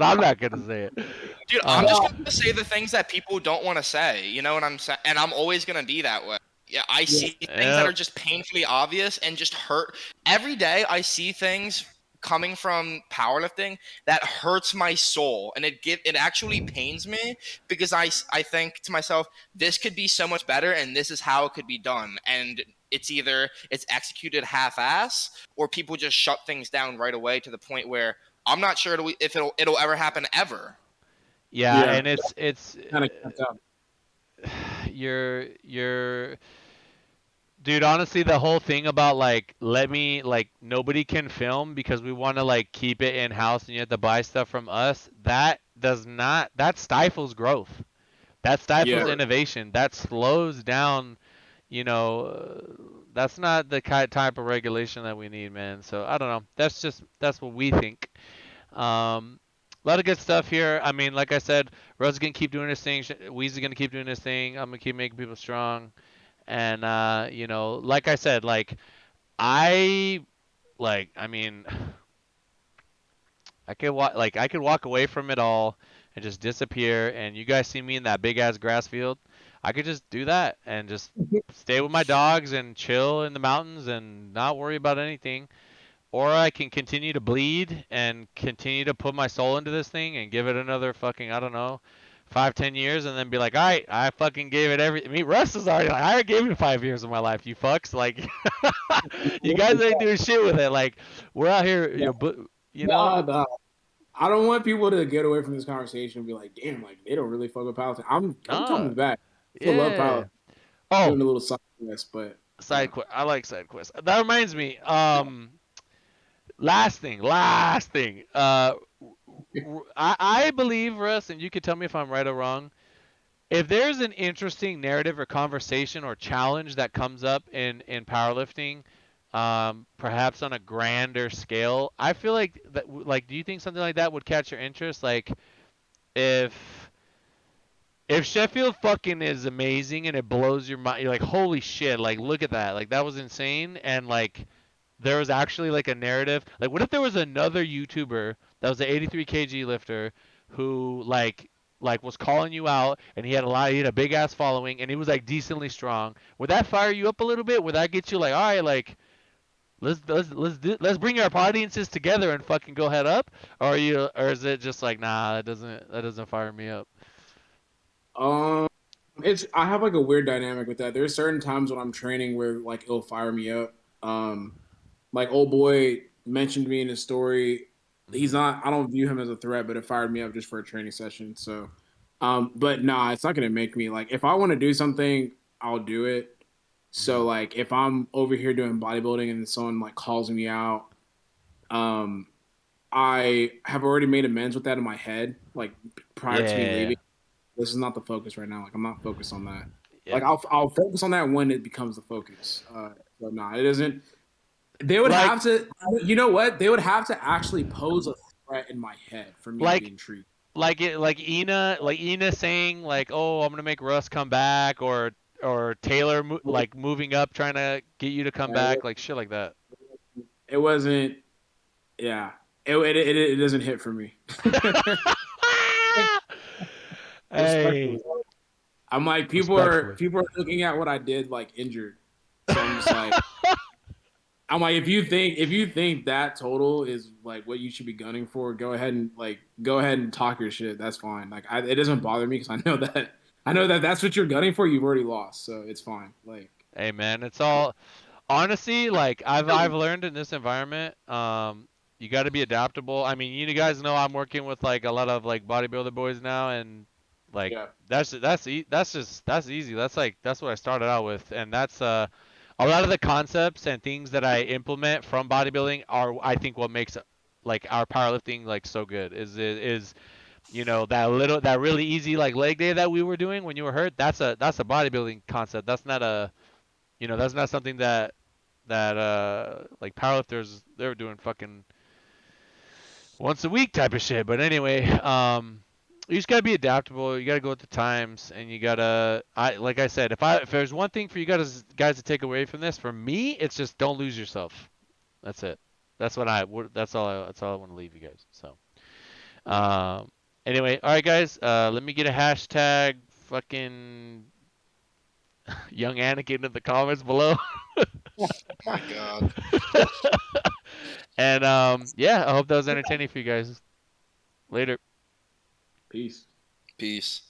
I'm not gonna say it. Dude, I'm just going to say the things that people don't want to say. You know what I'm saying? And I'm always going to be that way. Yeah, I see things that are just painfully obvious and just hurt. Every day I see things coming from powerlifting that hurts my soul, and it actually pains me, because I think to myself, this could be so much better, and this is how it could be done. And it's either it's executed half-ass, or people just shut things down right away to the point where I'm not sure if it'll ever happen ever. Yeah, and it's kind of kept up. you're dude, honestly, the whole thing about like nobody can film because we want to like keep it in house and you have to buy stuff from us. That stifles growth. That stifles Yeah. innovation. That slows down. That's not the type of regulation that we need, man. So I don't know. That's what we think. A lot of good stuff here. I mean, like I said, Russ is gonna keep doing his thing. Weezy's gonna keep doing his thing. I'm gonna keep making people strong. And like I said, I mean, I could walk away from it all and just disappear. And you guys see me in that big ass grass field. I could just do that and just stay with my dogs and chill in the mountains and not worry about anything. Or I can continue to bleed and continue to put my soul into this thing and give it another fucking, I don't know, 5, 10 years, and then be like, all right, I fucking gave it every. I mean, Russ is already like, I gave it 5 years of my life, you fucks. Like, you guys ain't doing shit with it. Like, we're out here, Nah. I don't want people to get away from this conversation and be like, damn, like they don't really fuck with politics. I'm Nah, coming back. Still love yeah. politics. Oh, Doing a little side quest, but side quest. I like side quests. That reminds me. Last thing. I believe, Russ, and you can tell me if I'm right or wrong. If there's an interesting narrative or conversation or challenge that comes up in powerlifting, perhaps on a grander scale, I feel like do you think something like that would catch your interest? Like if Sheffield fucking is amazing and it blows your mind, you're like, holy shit, like look at that, like that was insane, and like there was actually like a narrative. Like, what if there was another YouTuber that was an 83 kg lifter who was calling you out, and he had a big ass following, and he was like decently strong. Would that fire you up a little bit? Would that get you like, all right, like let's bring our audiences together and fucking go head up? Or is it just like, nah, that doesn't fire me up? um, I have like a weird dynamic with that. There's certain times when I'm training where like it'll fire me up. Like old boy mentioned me in his story. He's Hmm. not. I don't view him as a threat, but it fired me up just for a training session. So, but nah, it's not gonna make me like. If I want to do something, I'll do it. So Hmm. like, if I'm over here doing bodybuilding and someone like calls me out, um, I have already made amends with that in my head, like prior to me Yeah. leaving. This is not the focus right now. Like I'm not focused on that. Yeah. Like I'll focus on that when it becomes the focus. So no, it isn't. They would Like, have to. You know what? They would have to actually pose a threat in my head for me to be like, intrigued. like Ina saying like, "Oh, I'm gonna make Russ come back," or Taylor like moving up trying to get you to come back, like shit like that. It wasn't. Yeah. It doesn't hit for me. Hey, Respectfully. I'm like respectfully. people are looking at what I did like injured. So I'm just like I'm like if you think that total is like what you should be gunning for, go ahead and talk your shit. That's fine. It doesn't bother me because I know that that's what you're gunning for. You've already lost, so it's fine. Like Hey man, it's all honestly like I've learned in this environment. You got to be adaptable. I mean, you guys know I'm working with like a lot of like bodybuilder boys now, and like yeah, that's easy. That's like that's what I started out with, and that's a lot of the concepts and things that I implement from bodybuilding are I think what makes like our powerlifting like so good is that really easy like leg day that we were doing when you were hurt. That's a bodybuilding concept. That's not a that's not something that like powerlifters they're doing fucking once a week type of shit. But anyway, you just gotta be adaptable. You gotta go with the times, and you gotta. Like I said, if there's one thing for you guys to take away from this, for me, it's just don't lose yourself. That's it. That's what I. That's all I want to leave you guys. So, yeah. um, anyway, all right, guys. Let me get a hashtag fucking young Anakin in the comments below. My God. And yeah, I hope that was entertaining for you guys. Later. Peace. Peace.